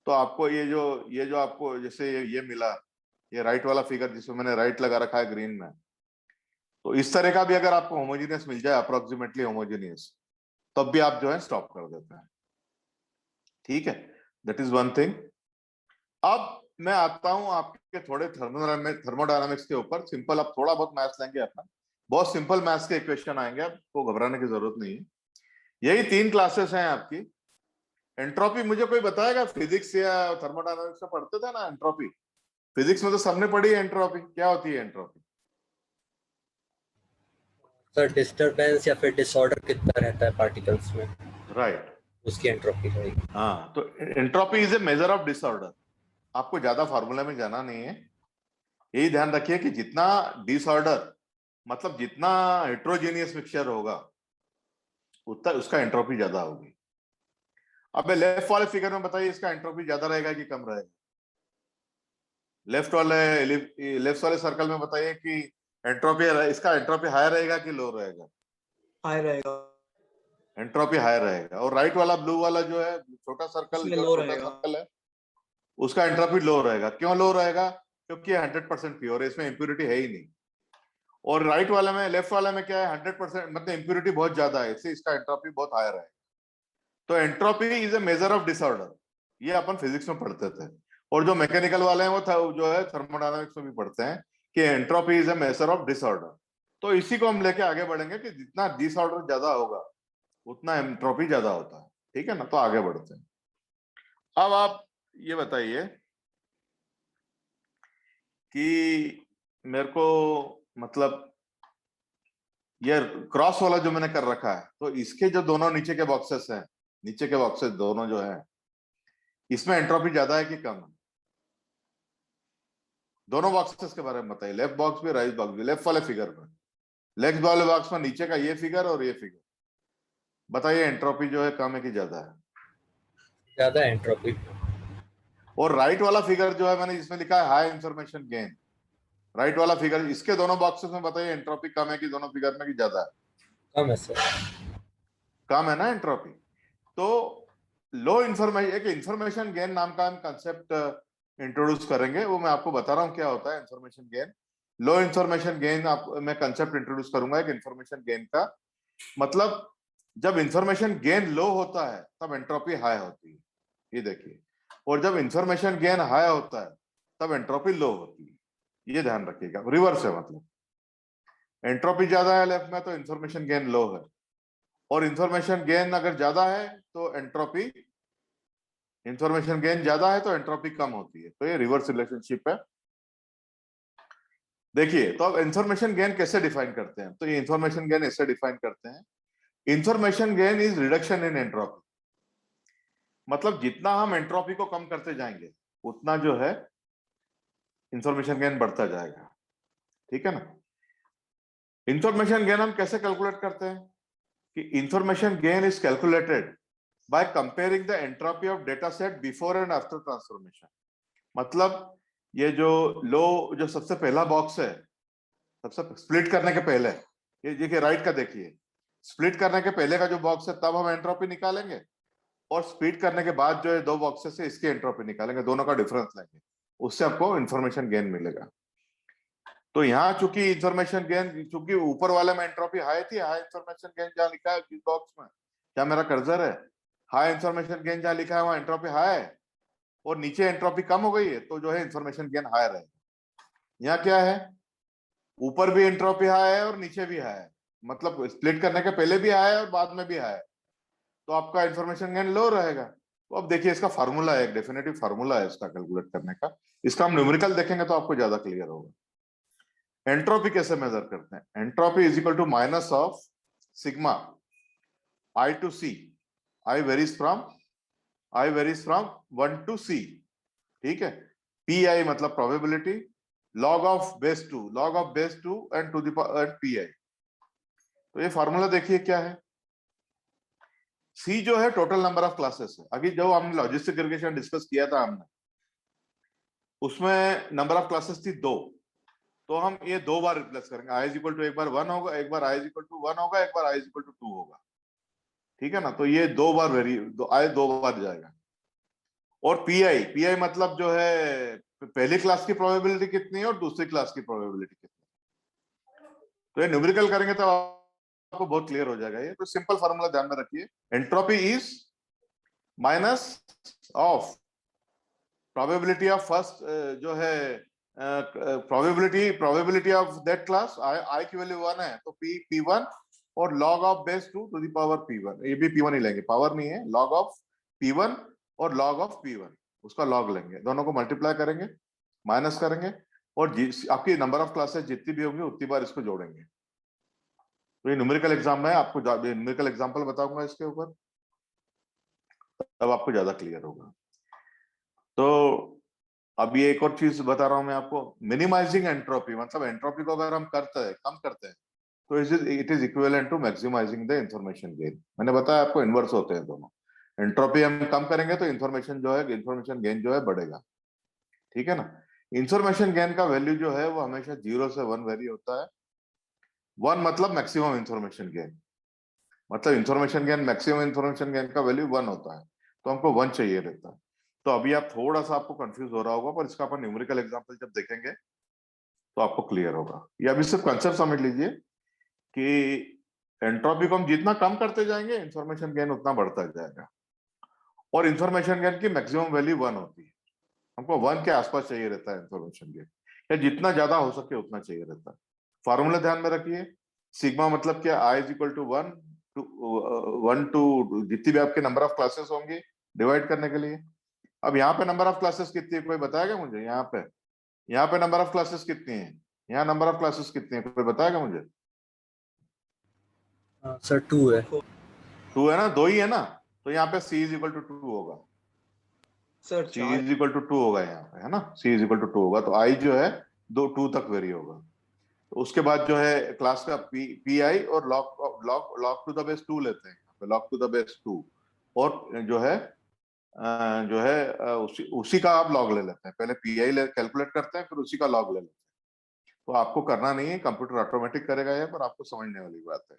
तो आपको ये जो आपको जैसे ये मिला, ये राइट वाला फिगर जिसमें मैंने राइट लगा रखा है ग्रीन में, तो इस तरह का भी अगर आपको होमोजेनियस मिल जाए, अप्रोक्सीमेटली होमोजेनियस, तब भी आप जो है स्टॉप कर देते हैं, ठीक है। That is one thing. अब मैं आता हूं आपके थोड़े थर्मोडायनामिक्स के ऊपर। सिंपल, अब थोड़ा बहुत मैथ्स लेंगे अपना, बहुत सिंपल मैथ्स के इक्वेशन आएंगे, आपको घबराने की जरूरत नहीं है। यही 3 क्लासेस हैं आपकी। एंट्रोपी मुझे कोई बताएगा, फिजिक्स या थर्मोडायनामिक्स में पढ़ते थे ना एंट्रोपी? फिजिक्स में तो सबने पढ़ी है एंट्रोपी। क्या होती है एंट्रोपी? सर डिस्टरबेंस या फिर डिसऑर्डर कितना रहता है पार्टिकल्स में, राइट, उसकी एंट्रोपी रहेगी। हाँ। तो entropy is a measure of disorder. आपको ज्यादा फार्मूला में जाना नहीं है, यही ध्यान रखिए कि जितना डिसऑर्डर, मतलब जितना हेट्रोजेनियस मिक्सचर होगा, उतना उसका एंट्रोपी ज्यादा होगी। अब लेफ्ट वाले फिगर में बताइए, इसका एंट्रोपी ज्यादा रहेगा कि कम रहेगा? लेफ्ट वाले सर्कल में बताइए कि एंट्रोपी, इसका एंट्रोपी हाई रहेगा कि लो रहेगा? हाई रहेगा। एंट्रोपी हाई रहेगा। और राइट वाला ब्लू वाला जो है छोटा सर्कल, उसमें जो लो छोटा रहेगा। सर्कल है, उसका एंट्रोपी लो रहेगा। क्यों लो रहेगा? क्योंकि 100% प्योर है, इसमें इंप्योरिटी है ही नहीं। और राइट वाले में, लेफ्ट वाले में क्या है, 100%, मतलब इंप्योरिटी बहुत ज्यादा है, इससे इसका एंट्रोपी बहुत हाई रहेगा। तो entropy is a measure of disorder, ये अपन फिजिक्स में पढ़ते थे। और जो मैकेनिकल वाले हैं वो जो है थर्मोडायनामिक्स में भी पढ़ते हैं कि entropy is a measure of disorder. तो इसी को हम लेके आगे बढ़ेंगे कि जितना डिसऑर्डर ज्यादा होगा उतना एंट्रोपी ज्यादा होता है, ठीक है ना। तो आगे बढ़ते हैं। अब आप ये बताइए कि मेरे को, मतलब ये क्रॉस वाला जो मैंने कर रखा है, तो इसके जो दोनों नीचे के बॉक्सेस हैं, नीचे के बॉक्सेस दोनों जो है, इसमें एंट्रोपी ज्यादा है कि कम है? दोनों बॉक्सेस के बारे में बताइए, लेफ्ट बॉक्स भी राइट बॉक्स भी। लेफ्ट वाले फिगर में, लेफ्ट वाले बॉक्स में नीचे का ये फिगर और ये फिगर, बताइए एंट्रोपी जो है कम है कि ज्यादा है? ज्यादा एंट्रोपी। और राइट वाला फिगर जो है मैंने जिसमें लिखा है हाई इंफॉर्मेशन गेन, राइट वाला फिगर, इसके दोनों बॉक्सेस में बताइए एंट्रोपी कम है कि दोनों फिगर में कि ज्यादा है? कम है सर। कम है ना एंट्रोपी। तो लो इंफॉर्मेशन, एक इंफॉर्मेशन गेन नाम का हम कंसेप्ट इंट्रोड्यूस करेंगे, वो मैं आपको बता रहा हूं क्या होता है इंफॉर्मेशन गेन। लो इंफॉर्मेशन गेन मैं कंसेप्ट इंट्रोड्यूस करूंगा एक इंफॉर्मेशन गेन का। मतलब जब इंफॉर्मेशन गेन लो होता है तब एंट्रोपी हाई होती है, ये देखिए। और जब इंफॉर्मेशन गेन हाई होता है तब एंट्रोपी लो होती है, ये ध्यान रखिएगा। रिवर्स है, मतलब एंट्रोपी ज्यादा है लेफ्ट में तो इंफॉर्मेशन गेन लो है, और इंफॉर्मेशन गेन अगर ज्यादा है तो इंफॉर्मेशन गेन ज्यादा है तो एंट्रोपी कम होती है। तो ये रिवर्स रिलेशनशिप है। देखिए, तो अब इंफॉर्मेशन गेन कैसे डिफाइन करते हैं? तो ये इंफॉर्मेशन गेन ऐसे डिफाइन करते हैं, information gain is reduction in entropy. मतलब जितना हम एंट्रोपी को कम करते जाएंगे उतना जो है इंफॉर्मेशन गेन बढ़ता जाएगा, ठीक है ना। इंफॉर्मेशन गेन हम कैसे कैलकुलेट करते हैं कि information gain is calculated by comparing the entropy of data set before and after transformation। मतलब ये जो सबसे पहला बॉक्स है, सबसे स्प्लिट करने के पहले, ये देखिए राइट का, देखिए स्प्लिट करने के पहले का जो बॉक्स है तब हम एंट्रोपी निकालेंगे, और स्प्लिट करने के बाद जो है दो बॉक्सेस है इसकी एंट्रोपी निकालेंगे, दोनों का डिफरेंस लेंगे, उससे आपको इंफॉर्मेशन गेन मिलेगा। तो यहाँ चूंकि इंफॉर्मेशन गेन, चूंकि ऊपर वाले में एंट्रोपी हाई थी, हाई इंफॉर्मेशन गेन जहाँ लिखा है इस बॉक्स में, क्या मेरा कर्सर है, हाई इंफॉर्मेशन गेन जहाँ लिखा है वहां एंट्रोपी हाई है, और नीचे एंट्रोपी कम हो गई है, तो जो है इंफॉर्मेशन गेन हाई रहेगा। यहाँ क्या है, ऊपर भी एंट्रोपी हाई है और नीचे भी हाई है, मतलब स्प्लिट करने के पहले भी हाई है और बाद में भी हाई है, तो आपका इंफॉर्मेशन गेन लो रहेगा। तो अब देखिए इसका फार्मूला है, एक डेफिनेटिव फार्मूला है इसका कैलकुलेट करने का, इसका हम न्यूमेरिकल देखेंगे तो आपको ज्यादा क्लियर होगा। एंट्रोपी कैसे मेजर करते हैं? Entropy is equal to minus of sigma I to C, I varies from 1 to C, ठीक है। PI मतलब probability, log of base 2 and to the power PI। तो ये फॉर्मूला देखिए क्या है, सी जो है टोटल नंबर ऑफ क्लासेस है। अभी जो हमने लॉजिस्टिक रिग्रेशन डिस्कस किया था हमने, उसमें नंबर ऑफ क्लासेस थी 2, तो हम ये 2 बार रिप्लेस करेंगे। आई इज इक्वल टू एक बार 1 होगा, एक बार आई इज इक्वल टू 1 होगा, एक बार आई इज इक्वल टू 2 होगा, ठीक है ना। तो ये 2 बार आई 2 बार जाएगा। और पीआई मतलब जो है पहली क्लास की प्रोबेबिलिटी कितनी है और दूसरी क्लास की प्रोबेबिलिटी कितनी है। तो ये न्यूमेरिकल करेंगे तो आपको बहुत क्लियर हो जाएगा। ये तो सिंपल फार्मूला ध्यान में रखिए, entropy is minus of probability of first जो है probability of that class, I की वैल्यू 1 है तो P1 और log of base 2 to the power P1, ये भी P1 ही लेंगे, पावर नहीं है, log ऑफ P1 और log ऑफ P1, उसका log लेंगे, दोनों को मल्टीप्लाई करेंगे, माइनस करेंगे, और आपकी नंबर ऑफ क्लासेस जितनी भी होंगी उतनी बार इसको जोड़ेंगे। तो ये न्यूमेरिकल एग्जाम में आपको न्यूमेरिकल एग्जांपल बताऊंगा इसके ऊपर, तब आपको ज्यादा क्लियर होगा। तो अभी एक और चीज बता रहा हूं मैं आपको, मिनिमाइजिंग एंट्रोपी, मतलब एंट्रोपी को अगर हम कम करते हैं तो it is equivalent to maximising the information gain. मैंने बताया आपको इनवर्स होते हैं दोनों, एंट्रोपी हम कम करेंगे तो इंफॉर्मेशन गेन जो है बढ़ेगा, ठीक है ना। इंफॉर्मेशन गेन का वैल्यू जो है वो हमेशा 0 से 1 वेरी होता है। 1 मतलब मैक्सिमम इंफॉर्मेशन गेन, मतलब information gain, maximum information gain का वैल्यू 1 होता है, तो हमको 1 चाहिए रहता है। तो अभी आप थोड़ा सा आपको कंफ्यूज हो रहा होगा, पर इसका अपन न्यूमेरिकल एग्जांपल जब देखेंगे तो आपको क्लियर होगा। ये अभी सिर्फ कंसेप्ट समझ लीजिए कि एंट्रोपी को हम जितना कम करते जाएंगे इंफॉर्मेशन गेन उतना बढ़ता जाएगा, और इंफॉर्मेशन गेन की मैक्सिमम वैल्यू 1 होती है। हमको 1 के आसपास चाहिए रहता है इंफॉर्मेशन गेन, या जितना ज्यादा हो सके उतना चाहिए रहता है। फॉर्मूला ध्यान में रखिए, सिग्मा मतलब क्या, I is equal to 1 to जितनी भी आपके नंबर ऑफ क्लासेस होंगी डिवाइड करने के लिए। अब यहाँ पे नंबर ऑफ क्लासेस कितनी है, कोई बताएगा मुझे? यहाँ पे नंबर ऑफ क्लासेस कितनी है, यहाँ नंबर ऑफ क्लासेस कितनी है, कोई बताएगा मुझे? सर 2 है। 2 है ना, 2 ही है ना, तो यहाँ पे C इज इक्वल टू 2 होगा, sir C is equal to 2 होगा यहाँ पे, है ना, C इज इक्वल टू 2 होगा, तो I जो है 2 तक वेरी होगा। तो उसके बाद जो है क्लास का PI और log टू द बेस 2 लेते हैं, log टू द बेस 2, और जो है उसी का आप लॉग ले लेते हैं, पहले PI कैलकुलेट करते हैं फिर उसी का लॉग ले लेते हैं। तो आपको करना नहीं है, कंप्यूटर ऑटोमेटिक करेगा ये, पर आपको समझने वाली बात है।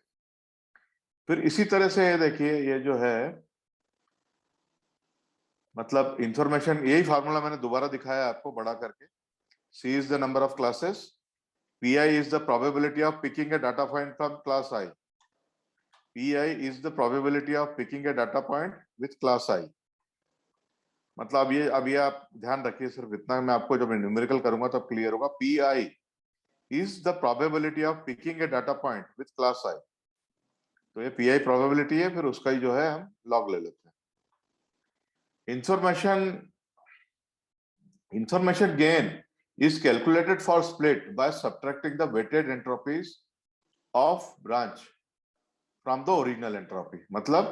फिर इसी तरह से देखिए, ये जो है मतलब इंफॉर्मेशन, यही फार्मूला मैंने दोबारा दिखाया आपको बड़ा करके, C is the number of classes, PI is the probability of picking a data point from class I, PI is the probability of picking a data point with class I। मतलब ये अभी आप ध्यान रखिए, सिर्फ इतना, मैं आपको जब न्यूमेरिकल करूंगा तब क्लियर होगा। PI is the probability of picking a data point with class I, तो ये PI प्रोबेबिलिटी है, फिर उसका ही जो है हम लॉग ले लेते हैं। Information gain is calculated for split by subtracting the weighted entropies of branch from the original entropy। मतलब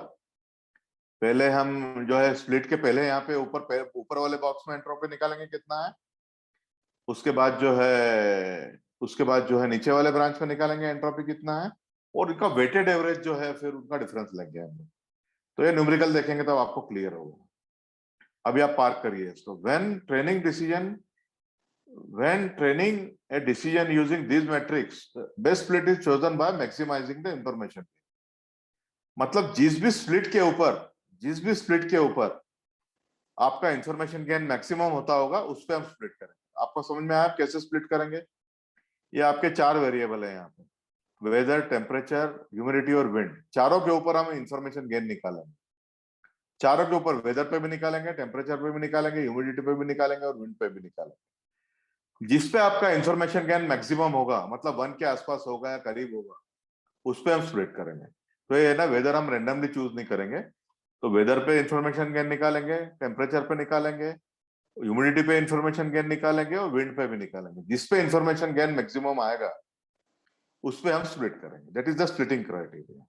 पहले हम जो है स्प्लिट के पहले यहाँ पे ऊपर वाले बॉक्स में एंट्रोपी निकालेंगे कितना है, उसके बाद जो है नीचे वाले ब्रांच में निकालेंगे एंट्रोपी कितना है, और इनका वेटेड एवरेज जो है फिर उनका डिफरेंस लेंगे हम। तो ये न्यूमेरिकल देखेंगे तब आपको क्लियर होगा। अभी आप पार्क करिए इसको। When training a decision using these metrics, best split is chosen by maximizing the information। मतलब जिस भी स्प्लिट के ऊपर आपका इंफॉर्मेशन गेन मैक्सिमम होता होगा उस पे हम स्प्लिट करेंगे। आपको समझ में आया कैसे स्प्लिट करेंगे? ये आपके 4 वेरिएबल है यहाँ पे, वेदर, टेम्परेचर, ह्यूमिडिटी और विंड, चारों के ऊपर हम इंफॉर्मेशन गेन निकालेंगे। चारों के ऊपर वेदर पे भी निकालेंगे, टेम्परेचर पे भी निकालेंगे, ह्यूमिडिटी पे भी निकालेंगे और विंड पे भी निकालेंगे। जिस पे आपका इंफॉर्मेशन गेन मैक्सिमम होगा, मतलब 1 के आसपास होगा या करीब होगा, उस पे हम स्प्लिट करेंगे। तो ये ना, वेदर हम रेंडमली चूज नहीं करेंगे, तो वेदर पे इंफॉर्मेशन गेन निकालेंगे, टेम्परेचर पे निकालेंगे, ह्यूमिडिटी पे इंफॉर्मेशन गेन निकालेंगे और विंड पे भी निकालेंगे। जिस पे इंफॉर्मेशन गेन मैक्सिमम आएगा उस पे हम स्प्लिट करेंगे। That is the splitting criteria,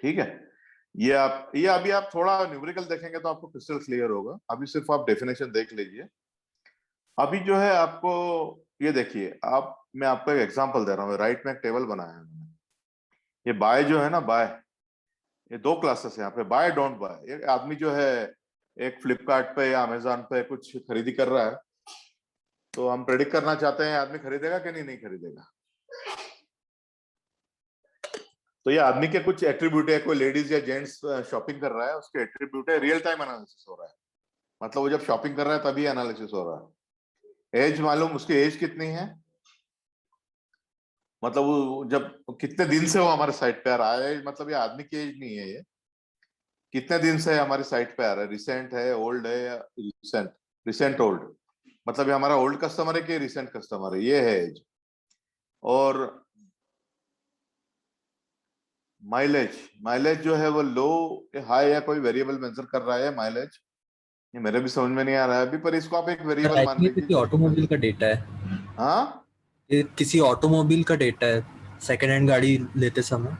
ठीक है। ये अभी आप थोड़ा न्यूमेरिकल देखेंगे तो आपको क्रिस्टल क्लियर होगा। अभी सिर्फ आप डेफिनेशन देख लीजिए। अभी जो है आपको ये देखिए, मैं आपको एक एग्जांपल दे रहा हूँ। राइट में एक टेबल बनाया है मैंने, ये बाय जो है ना, बाय, ये दो क्लासेस है यहाँ पे, बाय डोंट बाय। एक आदमी जो है एक फ्लिपकार्ट पे या अमेजोन पे कुछ खरीदी कर रहा है, तो हम प्रेडिक्ट करना चाहते हैं आदमी खरीदेगा कि नहीं खरीदेगा। तो ये आदमी के कुछ एट्रीब्यूट है, कोई लेडीज या जेंट्स शॉपिंग कर रहा है, उसके एट्रीब्यूट है, रियल टाइम एनालिसिस हो रहा है। मतलब वो जब शॉपिंग कर रहा है तभी एनालिसिस हो रहा है। एज मालूम, उसकी एज कितनी है, मतलब वो जब कितने दिन से वो हमारे साइट पे आ रहा है, मतलब ये आदमी की एज नहीं है, ये कितने दिन से हमारी साइट पे आ रहा है, रिसेंट है, ओल्ड है या रिसेंट, रिसेंट ओल्ड, मतलब ये हमारा ओल्ड कस्टमर है कि रिसेंट कस्टमर है, ये है एज। और माइलेज, माइलेज जो है वो लो हाई या कोई वेरिएबल मेंशन कर रहा है माइलेज, ये मेरे भी समझ में नहीं आ रहा है अभी, पर इसको आप एक सर वेरिएबल आई मान थिंक लीजिए किसी जो कि ऑटोमोबाइल का डेटा है, हाँ, ये किसी ऑटोमोबाइल का डेटा है, सेकेंड हैंड गाड़ी लेते समय।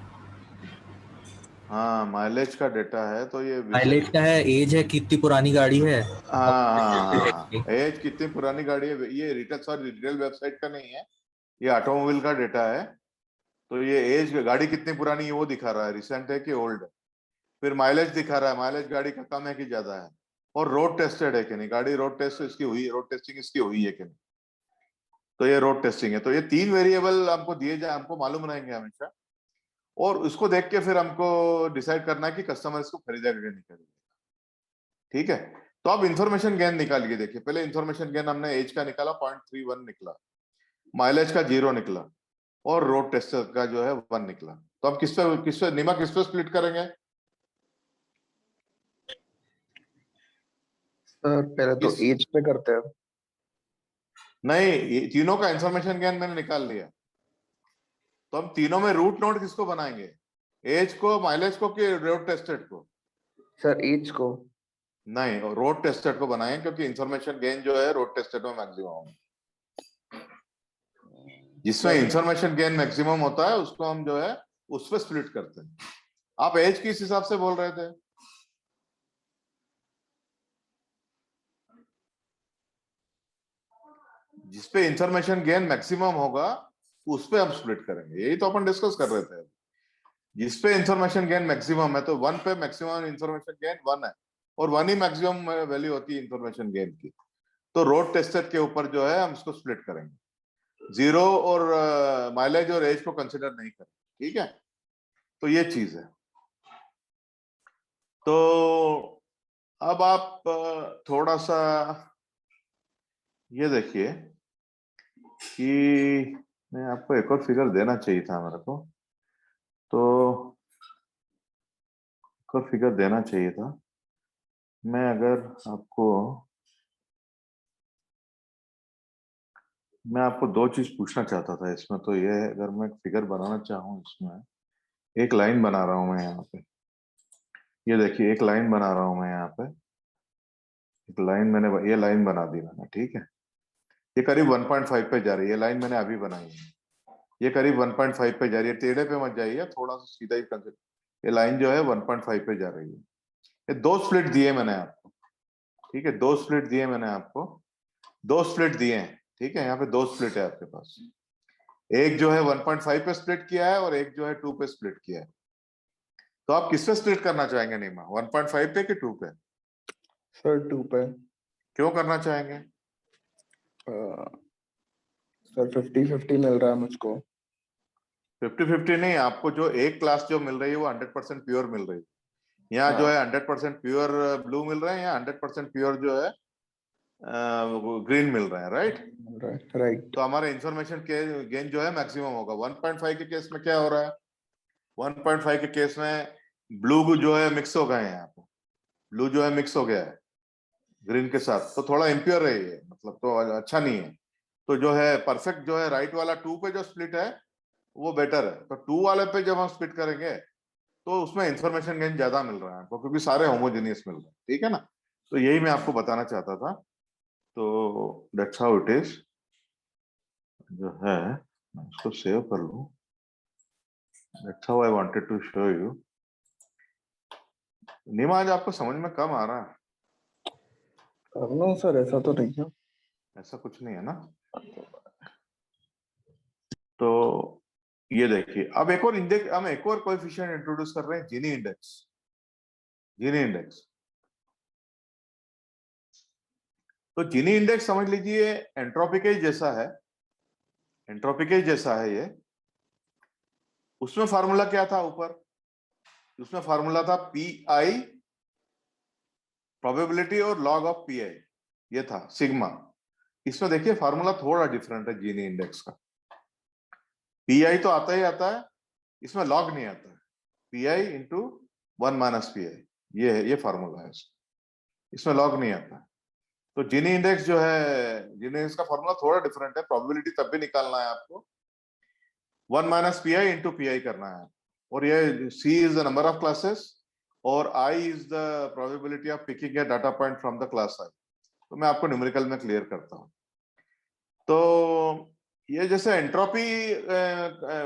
हाँ माइलेज का डेटा है, तो ये माइलेज का है, एज है, कितनी पुरानी गाड़ी है। हाँ, एज कितनी पुरानी गाड़ी है, ये रिटेल, सॉरी रिटेल वेबसाइट का नहीं है, ये ऑटोमोबाइल का डेटा है। तो ये एज, गाड़ी कितनी पुरानी है वो दिखा रहा है, रिसेंट है कि ओल्ड है। फिर माइलेज दिखा रहा है, माइलेज गाड़ी का कम है कि ज्यादा है, और रोड टेस्टेड है कि नहीं, गाड़ी रोड टेस्ट इसकी हुई, रोड टेस्टिंग इसकी हुई है कि नहीं, तो ये रोड टेस्टिंग है। तो ये तीन वेरिएबल हमको दिए जाए, हमको मालूम रहेंगे हमेशा, और उसको देख के फिर हमको डिसाइड करना है कि कस्टमर इसको खरीदेगा कि नहीं खरीदेगा। ठीक है, तो अब इंफॉर्मेशन गेन निकालिए। देखिए पहले इंफॉर्मेशन गेन हमने एज का निकाला 0.31 निकला, माइलेज का 0 निकला, और रोड टेस्ट का जो है 1 निकला। तो अब किस पे नीमा, किस पे स्प्लिट करेंगे? सर पहले तो किस, एज पे करते हैं। नहीं, ये तीनों का इंफॉर्मेशन गेन मैंने निकाल लिया, तो हम तीनों में रूट नोड किसको बनाएंगे, एज को, माइलेज को कि रोड टेस्टेड को? सर एज को। नहीं, रोड टेस्टेड को बनाएंगे, क्योंकि इंफॉर्मेशन गेन जो है रोड टेस्टेड में मैक्सिमम है। जिसमें सर इंफॉर्मेशन गेन मैक्सिमम होता है उसको हम जो है उस पर स्प्लिट करते हैं। आप एज किस हिसाब से बोल रहे थे? जिसपे इंफॉर्मेशन गेन मैक्सिमम होगा उस पे हम स्प्लिट करेंगे, यही तो अपन डिस्कस कर रहे थे। जिसपे इंफॉर्मेशन गेन मैक्सिमम है, तो 1 पे मैक्सिमम इंफॉर्मेशन गेन 1 है, और 1 ही मैक्सिमम वैल्यू होती है इंफॉर्मेशन गेन की। तो रोड टेस्टेड के ऊपर जो है हम इसको स्प्लिट करेंगे, 0 और माइलेज और एज को कंसिडर नहीं करेंगे। ठीक है, तो ये चीज है। तो अब आप थोड़ा सा ये देखिए कि मैं आपको एक और फिगर देना चाहिए था मेरे को, तो एक और फिगर देना चाहिए था। मैं अगर आपको, मैं आपको दो चीज पूछना चाहता था इसमें, तो ये है, अगर मैं फिगर बनाना चाहूँ इसमें, एक लाइन बना रहा हूं मैं यहाँ पे, ये देखिए एक लाइन बना रहा हूं मैं यहाँ पे, एक लाइन मैंने, ये लाइन बना दी मैंने, ठीक है, ये करीब 1.5 पे जा रही है, लाइन मैंने अभी बनाई है, ये करीब 1.5 पे जा रही है, टेढ़े पे मत जाइए, थोड़ा सा सीधा ही कंसिडर, ये लाइन जो है 1.5 पे जा रही है। ये दो स्प्लिट दिए मैंने आपको, ठीक है, दो स्प्लिट दिए मैंने आपको, दो स्प्लिट दिए हैं, ठीक है, यहाँ पे दो स्प्लिट है आपके पास, एक जो है 1.5 पे स्प्लिट किया है और एक जो है 2 पे स्प्लिट किया है। तो आप किस पे स्प्लिट करना चाहेंगे नीमा, 1.5 पे कि 2 पे? सर 2 पे। क्यों करना चाहेंगे? सर 50-50 मिल रहा है मुझको। 50-50 नहीं, आपको जो एक क्लास जो मिल रही है वो 100% प्योर मिल रही है, यहाँ जो है 100% प्योर ब्लू मिल रहा है, यहाँ 100% प्योर जो है ग्रीन मिल रहा है, राइट? राइट। तो हमारा इंफॉर्मेशन के गेन जो है मैक्सिमम होगा। 1.5 के केस में क्या हो रहा है, 1.5 के केस में ब्लू जो है मिक्स हो गए हैं, यहाँ पे ब्लू जो है मिक्स हो गया है ग्रीन के साथ, तो थोड़ा इम्प्योर है ये, मतलब तो अच्छा नहीं है। तो जो है परफेक्ट जो है राइट वाला 2 पे जो स्प्लिट है वो बेटर है। तो 2 वाले पे जब हम स्प्लिट करेंगे तो उसमें इंफॉर्मेशन गेन ज्यादा मिल रहा है आपको, क्योंकि सारे होमोजेनियस मिल रहे हैं, ठीक है ना? तो यही मैं आपको बताना चाहता था। तो दैट्स हाउ इट इज, जो है मैं इसको सेव कर लूं, that's how I wanted to show you. Neema आज आपको समझ में कम आ रहा है? नो सर ऐसा तो नहीं है। ऐसा कुछ नहीं है ना? तो ये देखिए, अब एक और इंडेक्स, हम एक और कोएफिशिएंट इंट्रोड्यूस कर रहे हैं, जीनी इंडेक्स। जीनी इंडेक्स, तो जीनी इंडेक्स समझ लीजिए एंट्रोपी के ही जैसा है, एंट्रोपी के ही जैसा है ये। उसमें फार्मूला क्या था ऊपर? उसमें फार्मूला था पी आई प्रोबेबिलिटी और लॉग ऑफ पी आई, ये था सिग्मा। इसमें देखिए फार्मूला थोड़ा डिफरेंट है जीनी इंडेक्स का। पी आई तो आता ही आता है, इसमें लॉग नहीं आता है। P I into 1 minus P आई, ये है, ये फार्मूला है इसमें लॉग नहीं आता है। तो जीनी इंडेक्स जो है, जीनी इंडेक्स का फार्मूला थोड़ा डिफरेंट है। प्रोबेबिलिटी तब भी निकालना है आपको, 1 minus P I into P I करना है। और ये C is the number of classes और I is the probability of picking a data point from the class I. तो मैं आपको न्यूमेरिकल में क्लियर करता हूँ। तो ये जैसे एंट्रोपी,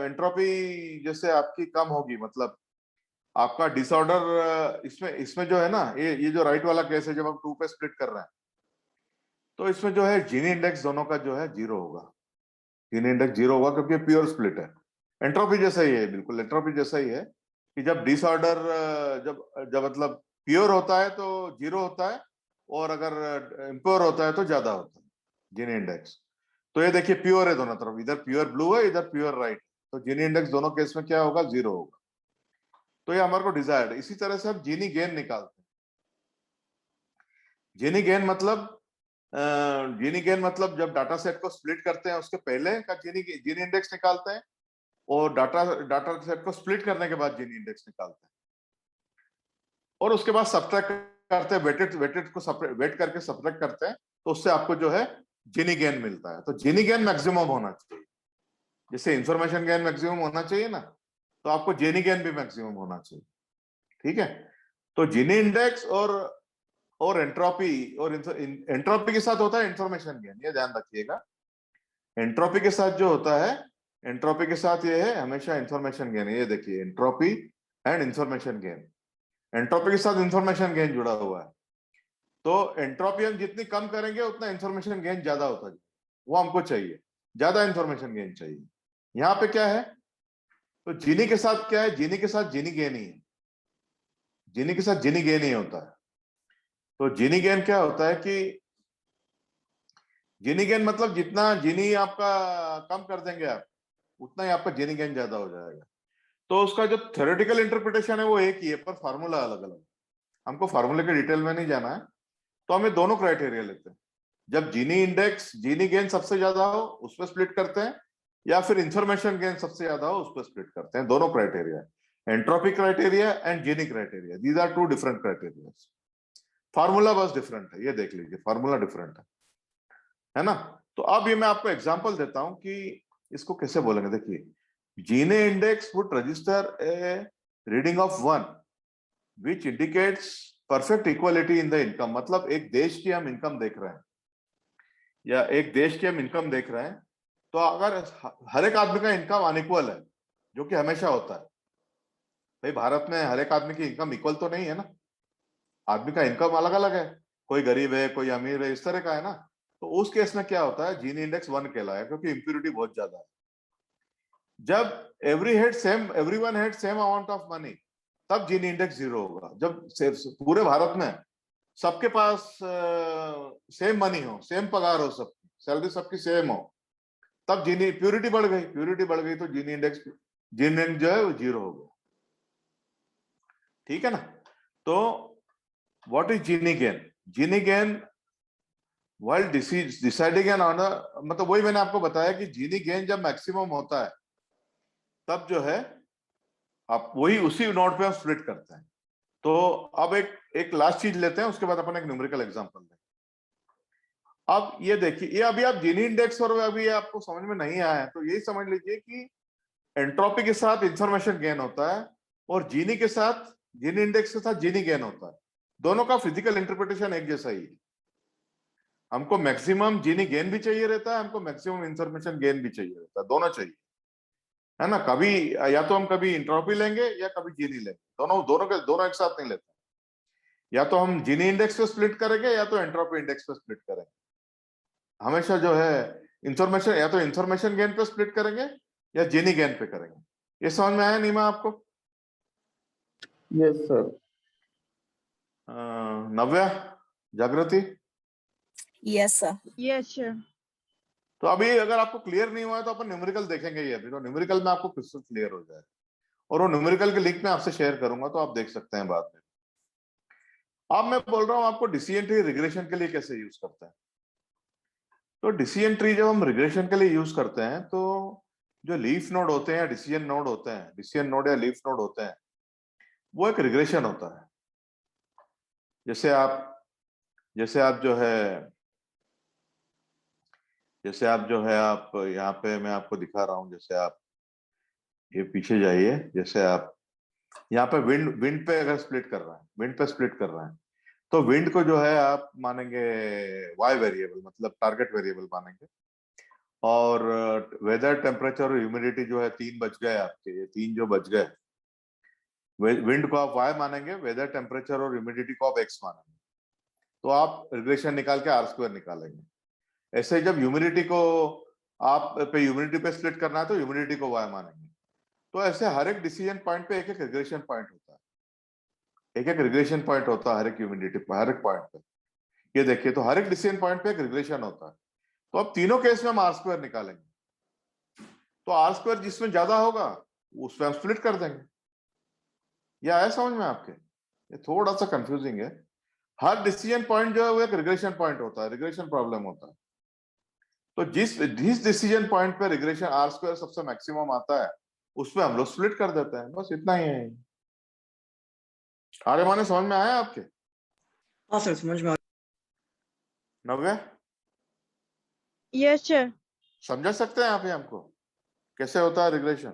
एंट्रोपी जैसे आपकी कम होगी, मतलब आपका डिसऑर्डर, इसमें इसमें जो है ना, ये जो राइट वाला केस है, जब हम 2 पे स्प्लिट कर रहे हैं, तो इसमें जो है जीनी इंडेक्स दोनों का जो है 0 होगा। जीनी इंडेक्स 0 होगा क्योंकि प्योर स्प्लिट है। एंट्रोपी जैसा ही है, बिल्कुल एंट्रोपी जैसा ही है कि जब डिसऑर्डर, जब जब मतलब प्योर होता है तो 0 होता है, और अगर इम्प्योर होता है तो ज्यादा होता है जीनी इंडेक्स। तो ये देखिए प्योर है दोनों तरफ, इधर प्योर ब्लू है, इधर प्योर राइट, तो जीनी इंडेक्स दोनों केस में क्या होगा? 0 होगा। तो ये हमारे को डिजायर्ड है। इसी तरह से हम जीनी गेन निकालते हैं। जीनी गेन मतलब, जीनी गेन मतलब जब डाटा सेट को स्प्लिट करते हैं उसके पहले का जीनी इंडेक्स निकालते हैं, और डाटा सेट को स्प्लिट करने के बाद जीनी इंडेक्स निकालते हैं, और उसके बाद सब्ट्रैक्ट करते हैं, वेटेड को वेट करके सब्ट्रैक्ट करते हैं, तो उससे आपको जो है जीनी गेन मिलता है। तो जीनी गेन मैक्सिमम होना चाहिए, जैसे इंफॉर्मेशन गेन मैक्सिमम होना चाहिए ना, तो आपको जीनी गेन भी मैक्सिमम होना चाहिए। ठीक है, तो जीनी इंडेक्स और एंट्रोपी, और एंट्रोपी के साथ होता है इंफॉर्मेशन गेन, ये ध्यान रखिएगा। एंट्रोपी के साथ जो होता है, एंट्रोपी के साथ ये है हमेशा इंफॉर्मेशन गेन। ये देखिए entropy and information gain, entropy के साथ इंफॉर्मेशन गेन जुड़ा हुआ है। तो एंट्रोपी हम जितनी कम करेंगे उतना इंफॉर्मेशन गेन ज्यादा होता है, वो हमको चाहिए, ज्यादा इंफॉर्मेशन गेन चाहिए। यहाँ पे क्या है, तो जीनी के साथ क्या है, जीनी के साथ जीनी गेन ही है, जीनी के साथ जीनी गेन ही होता है। तो जीनी गेन क्या होता है कि जीनी गेन मतलब जितना जीनी आपका कम कर देंगे आप, उतना ही आपका जीनी गेन ज्यादा हो जाएगा। तो उसका जो थ्योरेटिकल इंटरप्रिटेशन है वो एक ही है, पर फार्मूला अलग अलग। हमको फार्मूले के डिटेल में नहीं जाना है, तो हमें दोनों क्राइटेरिया लेते हैं। जब जीनी इंडेक्स, जीनी गेन सबसे ज्यादा हो उस पर स्प्लिट करते हैं, या फिर इंफॉर्मेशन गेन सबसे ज्यादा हो उस पर स्प्लिट करते हैं। दोनों criteria, entropy criteria and Gini criteria, these are 2 different criteria. Formula बस डिफरेंट है, ये देख लीजिए फार्मूला डिफरेंट है ना। तो अब ये मैं आपको एग्जांपल देता हूं कि इसको कैसे बोलेंगे। देखिए, Gini index would register a reading of 1 which indicates perfect equality in the income. मतलब एक देश की हम इनकम देख रहे हैं, या एक देश की हम इनकम देख रहे हैं, तो अगर हर एक आदमी का इनकम अनइक्वल है, जो कि हमेशा होता है, भाई भारत में हर एक आदमी की इनकम इक्वल तो नहीं है ना, आदमी का इनकम अलग अलग है, कोई गरीब है कोई अमीर है, इस तरह का है ना। तो उस केस में क्या होता है, जीनी इंडेक्स 1 कहलाया, क्योंकि इंप्योरिटी बहुत ज्यादा है। जब everyone had same amount of money, तब जीनी इंडेक्स 0 होगा। जब पूरे भारत में सबके पास सेम मनी हो, सेम पगार हो, सब सैलरी सबकी सेम हो, तब जीनी, प्योरिटी बढ़ गई, प्योरिटी बढ़ गई तो जीनी इंडेक्स जो है वो 0 हो गया। ठीक है ना। तो what is Gini gain? Gini gain while deciding an honor, मतलब वही मैंने आपको बताया कि जीनी गेन जब मैक्सिमम होता है, तब जो है आप वही उसी नोट पे हम स्प्लिट करते हैं। तो अब एक लास्ट चीज लेते हैं, उसके बाद अपन एक न्यूमेरिकल एग्जांपल लेंगे। अब ये देखिए, ये अभी आप जीनी इंडेक्स और अभी आपको समझ में नहीं आया है, तो यही समझ लीजिए कि एंट्रोपी के साथ इंफॉर्मेशन गेन होता है, और जीनी के साथ, जीनी इंडेक्स के साथ जीनी गेन होता है। दोनों का फिजिकल इंटरप्रिटेशन एक जैसा ही है। हमको मैक्सिमम जीनी गेन भी चाहिए रहता है, हमको मैक्सिमम इंफॉर्मेशन गेन भी चाहिए रहता है, दोनों चाहिए, है ना। कभी या तो हम कभी इंट्रोपी लेंगे या कभी जीनी लेंगे, दोनों एक साथ नहीं लेते। या तो हम जीनी इंडेक्स पे स्प्लिट करेंगे या तो एंट्रोपी इंडेक्स पे स्प्लिट करेंगे। हमेशा जो है इंफॉर्मेशन, या तो इंफॉर्मेशन गेन पे स्प्लिट करेंगे या जेनी गेन पे करेंगे। ये समझ में आया नीमा आपको? Yes sir. नव्या, जागृति? Yes, sir. Yes, sir. तो अभी अगर आपको क्लियर नहीं हुआ है तो अपन न्यूमेरिकल देखेंगे ही अभी, तो न्यूमेरिकल में आपको क्रिस्टल क्लियर हो जाए, और वो न्यूमेरिकल के लिंक में आपसे शेयर करूंगा तो आप देख सकते हैं बाद में। अब मैं बोल रहा हूं आपको डिसीजन ट्री रिग्रेशन के लिए कैसे यूज करते हैं। तो डिसीजन ट्री जब हम रिग्रेशन के लिए यूज करते हैं तो जो लीफ नोड होते हैं या डिसीजन नोड होते हैं, डिसीजन नोड या लीफ नोड होते हैं, वो एक रिग्रेशन होता है। जैसे आप जो है आप यहाँ पे मैं आपको दिखा रहा हूं, जैसे आप ये पीछे जाइए, जैसे आप यहाँ पे विंड पे अगर स्प्लिट कर रहे हैं तो विंड को जो है आप मानेंगे वाई वेरिएबल, मतलब टारगेट वेरिएबल मानेंगे, और वेदर, टेम्परेचर और ह्यूमिडिटी जो है 3 बच गए आपके, ये 3 जो बच गए, विंड को आप वाई मानेंगे, वेदर, टेम्परेचर और ह्यूमिडिटी को आप एक्स मानेंगे, तो आप रिग्रेशन निकाल के R² निकालेंगे। ऐसे ही जब ह्यूमिडिटी पे स्प्लिट करना है तो ह्यूमिडिटी को वाई मानेंगे। तो ऐसे हर एक डिसीजन पॉइंट पे एक एक रिग्रेशन पॉइंट होता है, हर एक ह्यूमिडिटी पे, हर एक पॉइंट पे। ये देखिए, तो हर एक डिसीजन पॉइंट पे एक रिग्रेशन होता है। तो अब तीनों केस में हम R² निकालेंगे, तो R² जिसमें ज्यादा होगा उसमें हम स्प्लिट कर देंगे। यह आया समझ में आपके? ये थोड़ा सा कंफ्यूजिंग है। हर डिसीजन पॉइंट जो है वो एक रिग्रेशन पॉइंट होता है, रिग्रेशन प्रॉब्लम होता है। तो जिस डिसीजन पॉइंट पे रिग्रेशन R² सबसे मैक्सिमम आता है उसमें हम लोग स्प्लिट कर देते हैं, बस इतना ही है। आर्य माने समझ में आया आपके? हाँ सर, समझ में आ नव्या, Yes, sir. समझा सकते हैं आप ये हमको कैसे होता है रिग्रेशन?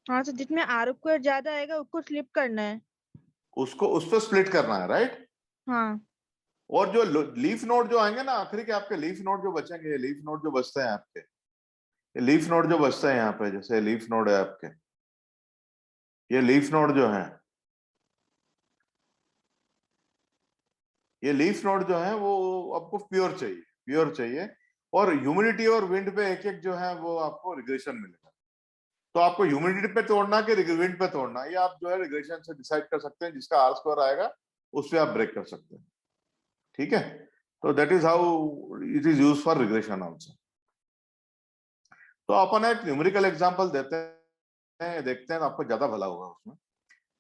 हाँ, तो जिसमें R² ज्यादा आएगा उसको स्लिप करना है। उसको उस पर स्प्लिट करना है, राइट? हाँ। और जो लीफ नोड जो आएंगे ना आखिरी के, आपके लीफ नोड जो बचेंगे, लीफ नोड जो बचते हैं आपके, लीफ नोड जो बचते हैं यहाँ पे, जैसे लीफ नोड है आपके, ये लीफ नोड जो है, ये लीफ नोड जो है वो आपको प्योर चाहिए, और ह्यूमिडिटी और विंड पे एक एक जो है वो आपको रिग्रेशन मिलेगा। तो आपको ह्यूमिडिटी पे तोड़ना कि विंड पे तोड़ना, ये आप जो है रिग्रेशन से डिसाइड कर सकते हैं। जिसका R² आएगा उस पे आप ब्रेक कर सकते हैं, ठीक है? तो that is how it is used for regression also. तो अपन एक न्यूमेरिकल एग्जांपल देते हैं, देखते हैं, आपको ज्यादा भला होगा उसमें।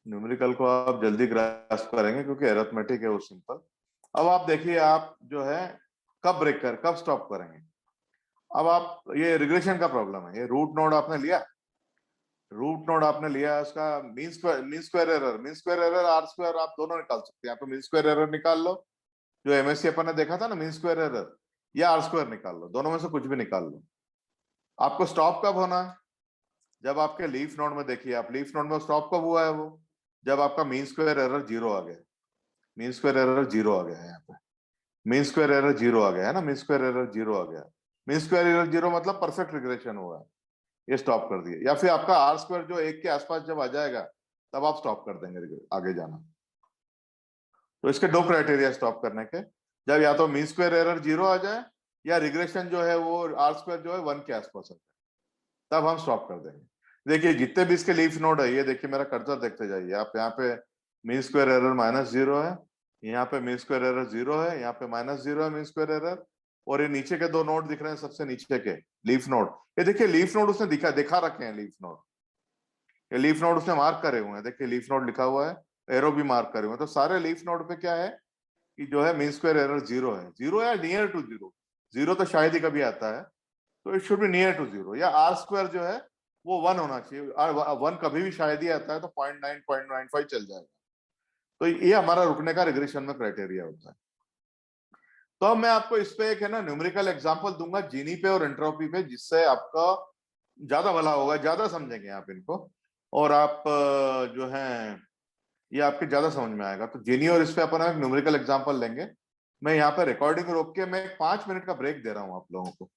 न्यूमेरिकल को आप जल्दी ग्रास्प करेंगे क्योंकि एरिथमेटिक है वो सिंपल। अब आप देखिए, आप जो है कब स्टॉप करेंगे। अब आप, ये रिग्रेशन का प्रॉब्लम है, ये रूट नोड आपने लिया, उसका मीन स्क्वायर एरर R² आप दोनों निकाल सकते हैं। आप मीन स्क्वायर एरर निकाल लो, जो MSc अपन ने देखा था ना, मीन स्क्वायर एरर, या R² निकाल लो, दोनों में से कुछ भी निकाल लो। आपको स्टॉप कब होना है? जब आपके लीफ नोड में, देखिए आप लीफ नोड में स्टॉप कब हुआ है वो, जब आपका मीन स्क्वायर एरर 0 आ गया। मीन स्क्वायर एरर 0 आ गया है यहाँ पे, मीन स्क्वायर एरर 0 आ गया है ना, मीन स्क्वायर एरर 0 आ गया। मीन स्क्वायर एरर 0 मतलब परफेक्ट रिग्रेशन हुआ है, ये स्टॉप कर दिए। या फिर आपका R² जो 1 के आसपास जब आ जाएगा तब आप स्टॉप कर देंगे आगे जाना। तो इसके 2 क्राइटेरिया स्टॉप करने के, जब या तो मीन स्क्वायर एरर 0 आ जाए या रिग्रेशन जो है वो R² जो है 1 के आसपास आ जाए, तब हम स्टॉप कर देंगे। देखिए जितने भी इसके लीफ नोड है, ये देखिए मेरा कर्सर देखते जाइए आप, यहाँ पे मीन स्क्वायर एरर -0 है, यहाँ पे मीन स्क्वायर एरर 0 है, यहाँ पे -0 है मीन स्क्वायर एरर, और ये नीचे के 2 नोड दिख रहे हैं सबसे नीचे के लीफ नोड। ये देखिए लीफ नोड उसने दिखा रखे हैं, लीफ नोड, ये लीफ नोड उसने मार्क करे हुए हैं। देखिए लीफ नोड लिखा हुआ है, एरो भी मार्क करे हुए हैं। तो सारे लीफ नोड पे क्या है कि जो है मीन स्क्वायर एरर 0 है, 0 या नियर टू 0, 0 तो शायद ही कभी आता है, तो it should be near to 0, या R² जो है वो 1 होना चाहिए। 1 कभी भी शायद ही आता है तो 0.9 0.95 चल जाएगा। तो ये हमारा रुकने का रिग्रेशन में क्राइटेरिया होता है। तो अब मैं आपको इस पे एक है ना न्यूमेरिकल एग्जांपल दूंगा जीनी पे और एंट्रोपी पे, जिससे आपका ज्यादा भला होगा, ज्यादा समझेंगे आप इनको, और आप जो है ये आपके ज्यादा समझ में आएगा। तो जीनी और इस पे अपन एक न्यूमेरिकल एग्जांपल लेंगे। मैं यहाँ पे रिकॉर्डिंग रोक के मैं 5 मिनट का ब्रेक दे रहा हूँ आप लोगों को।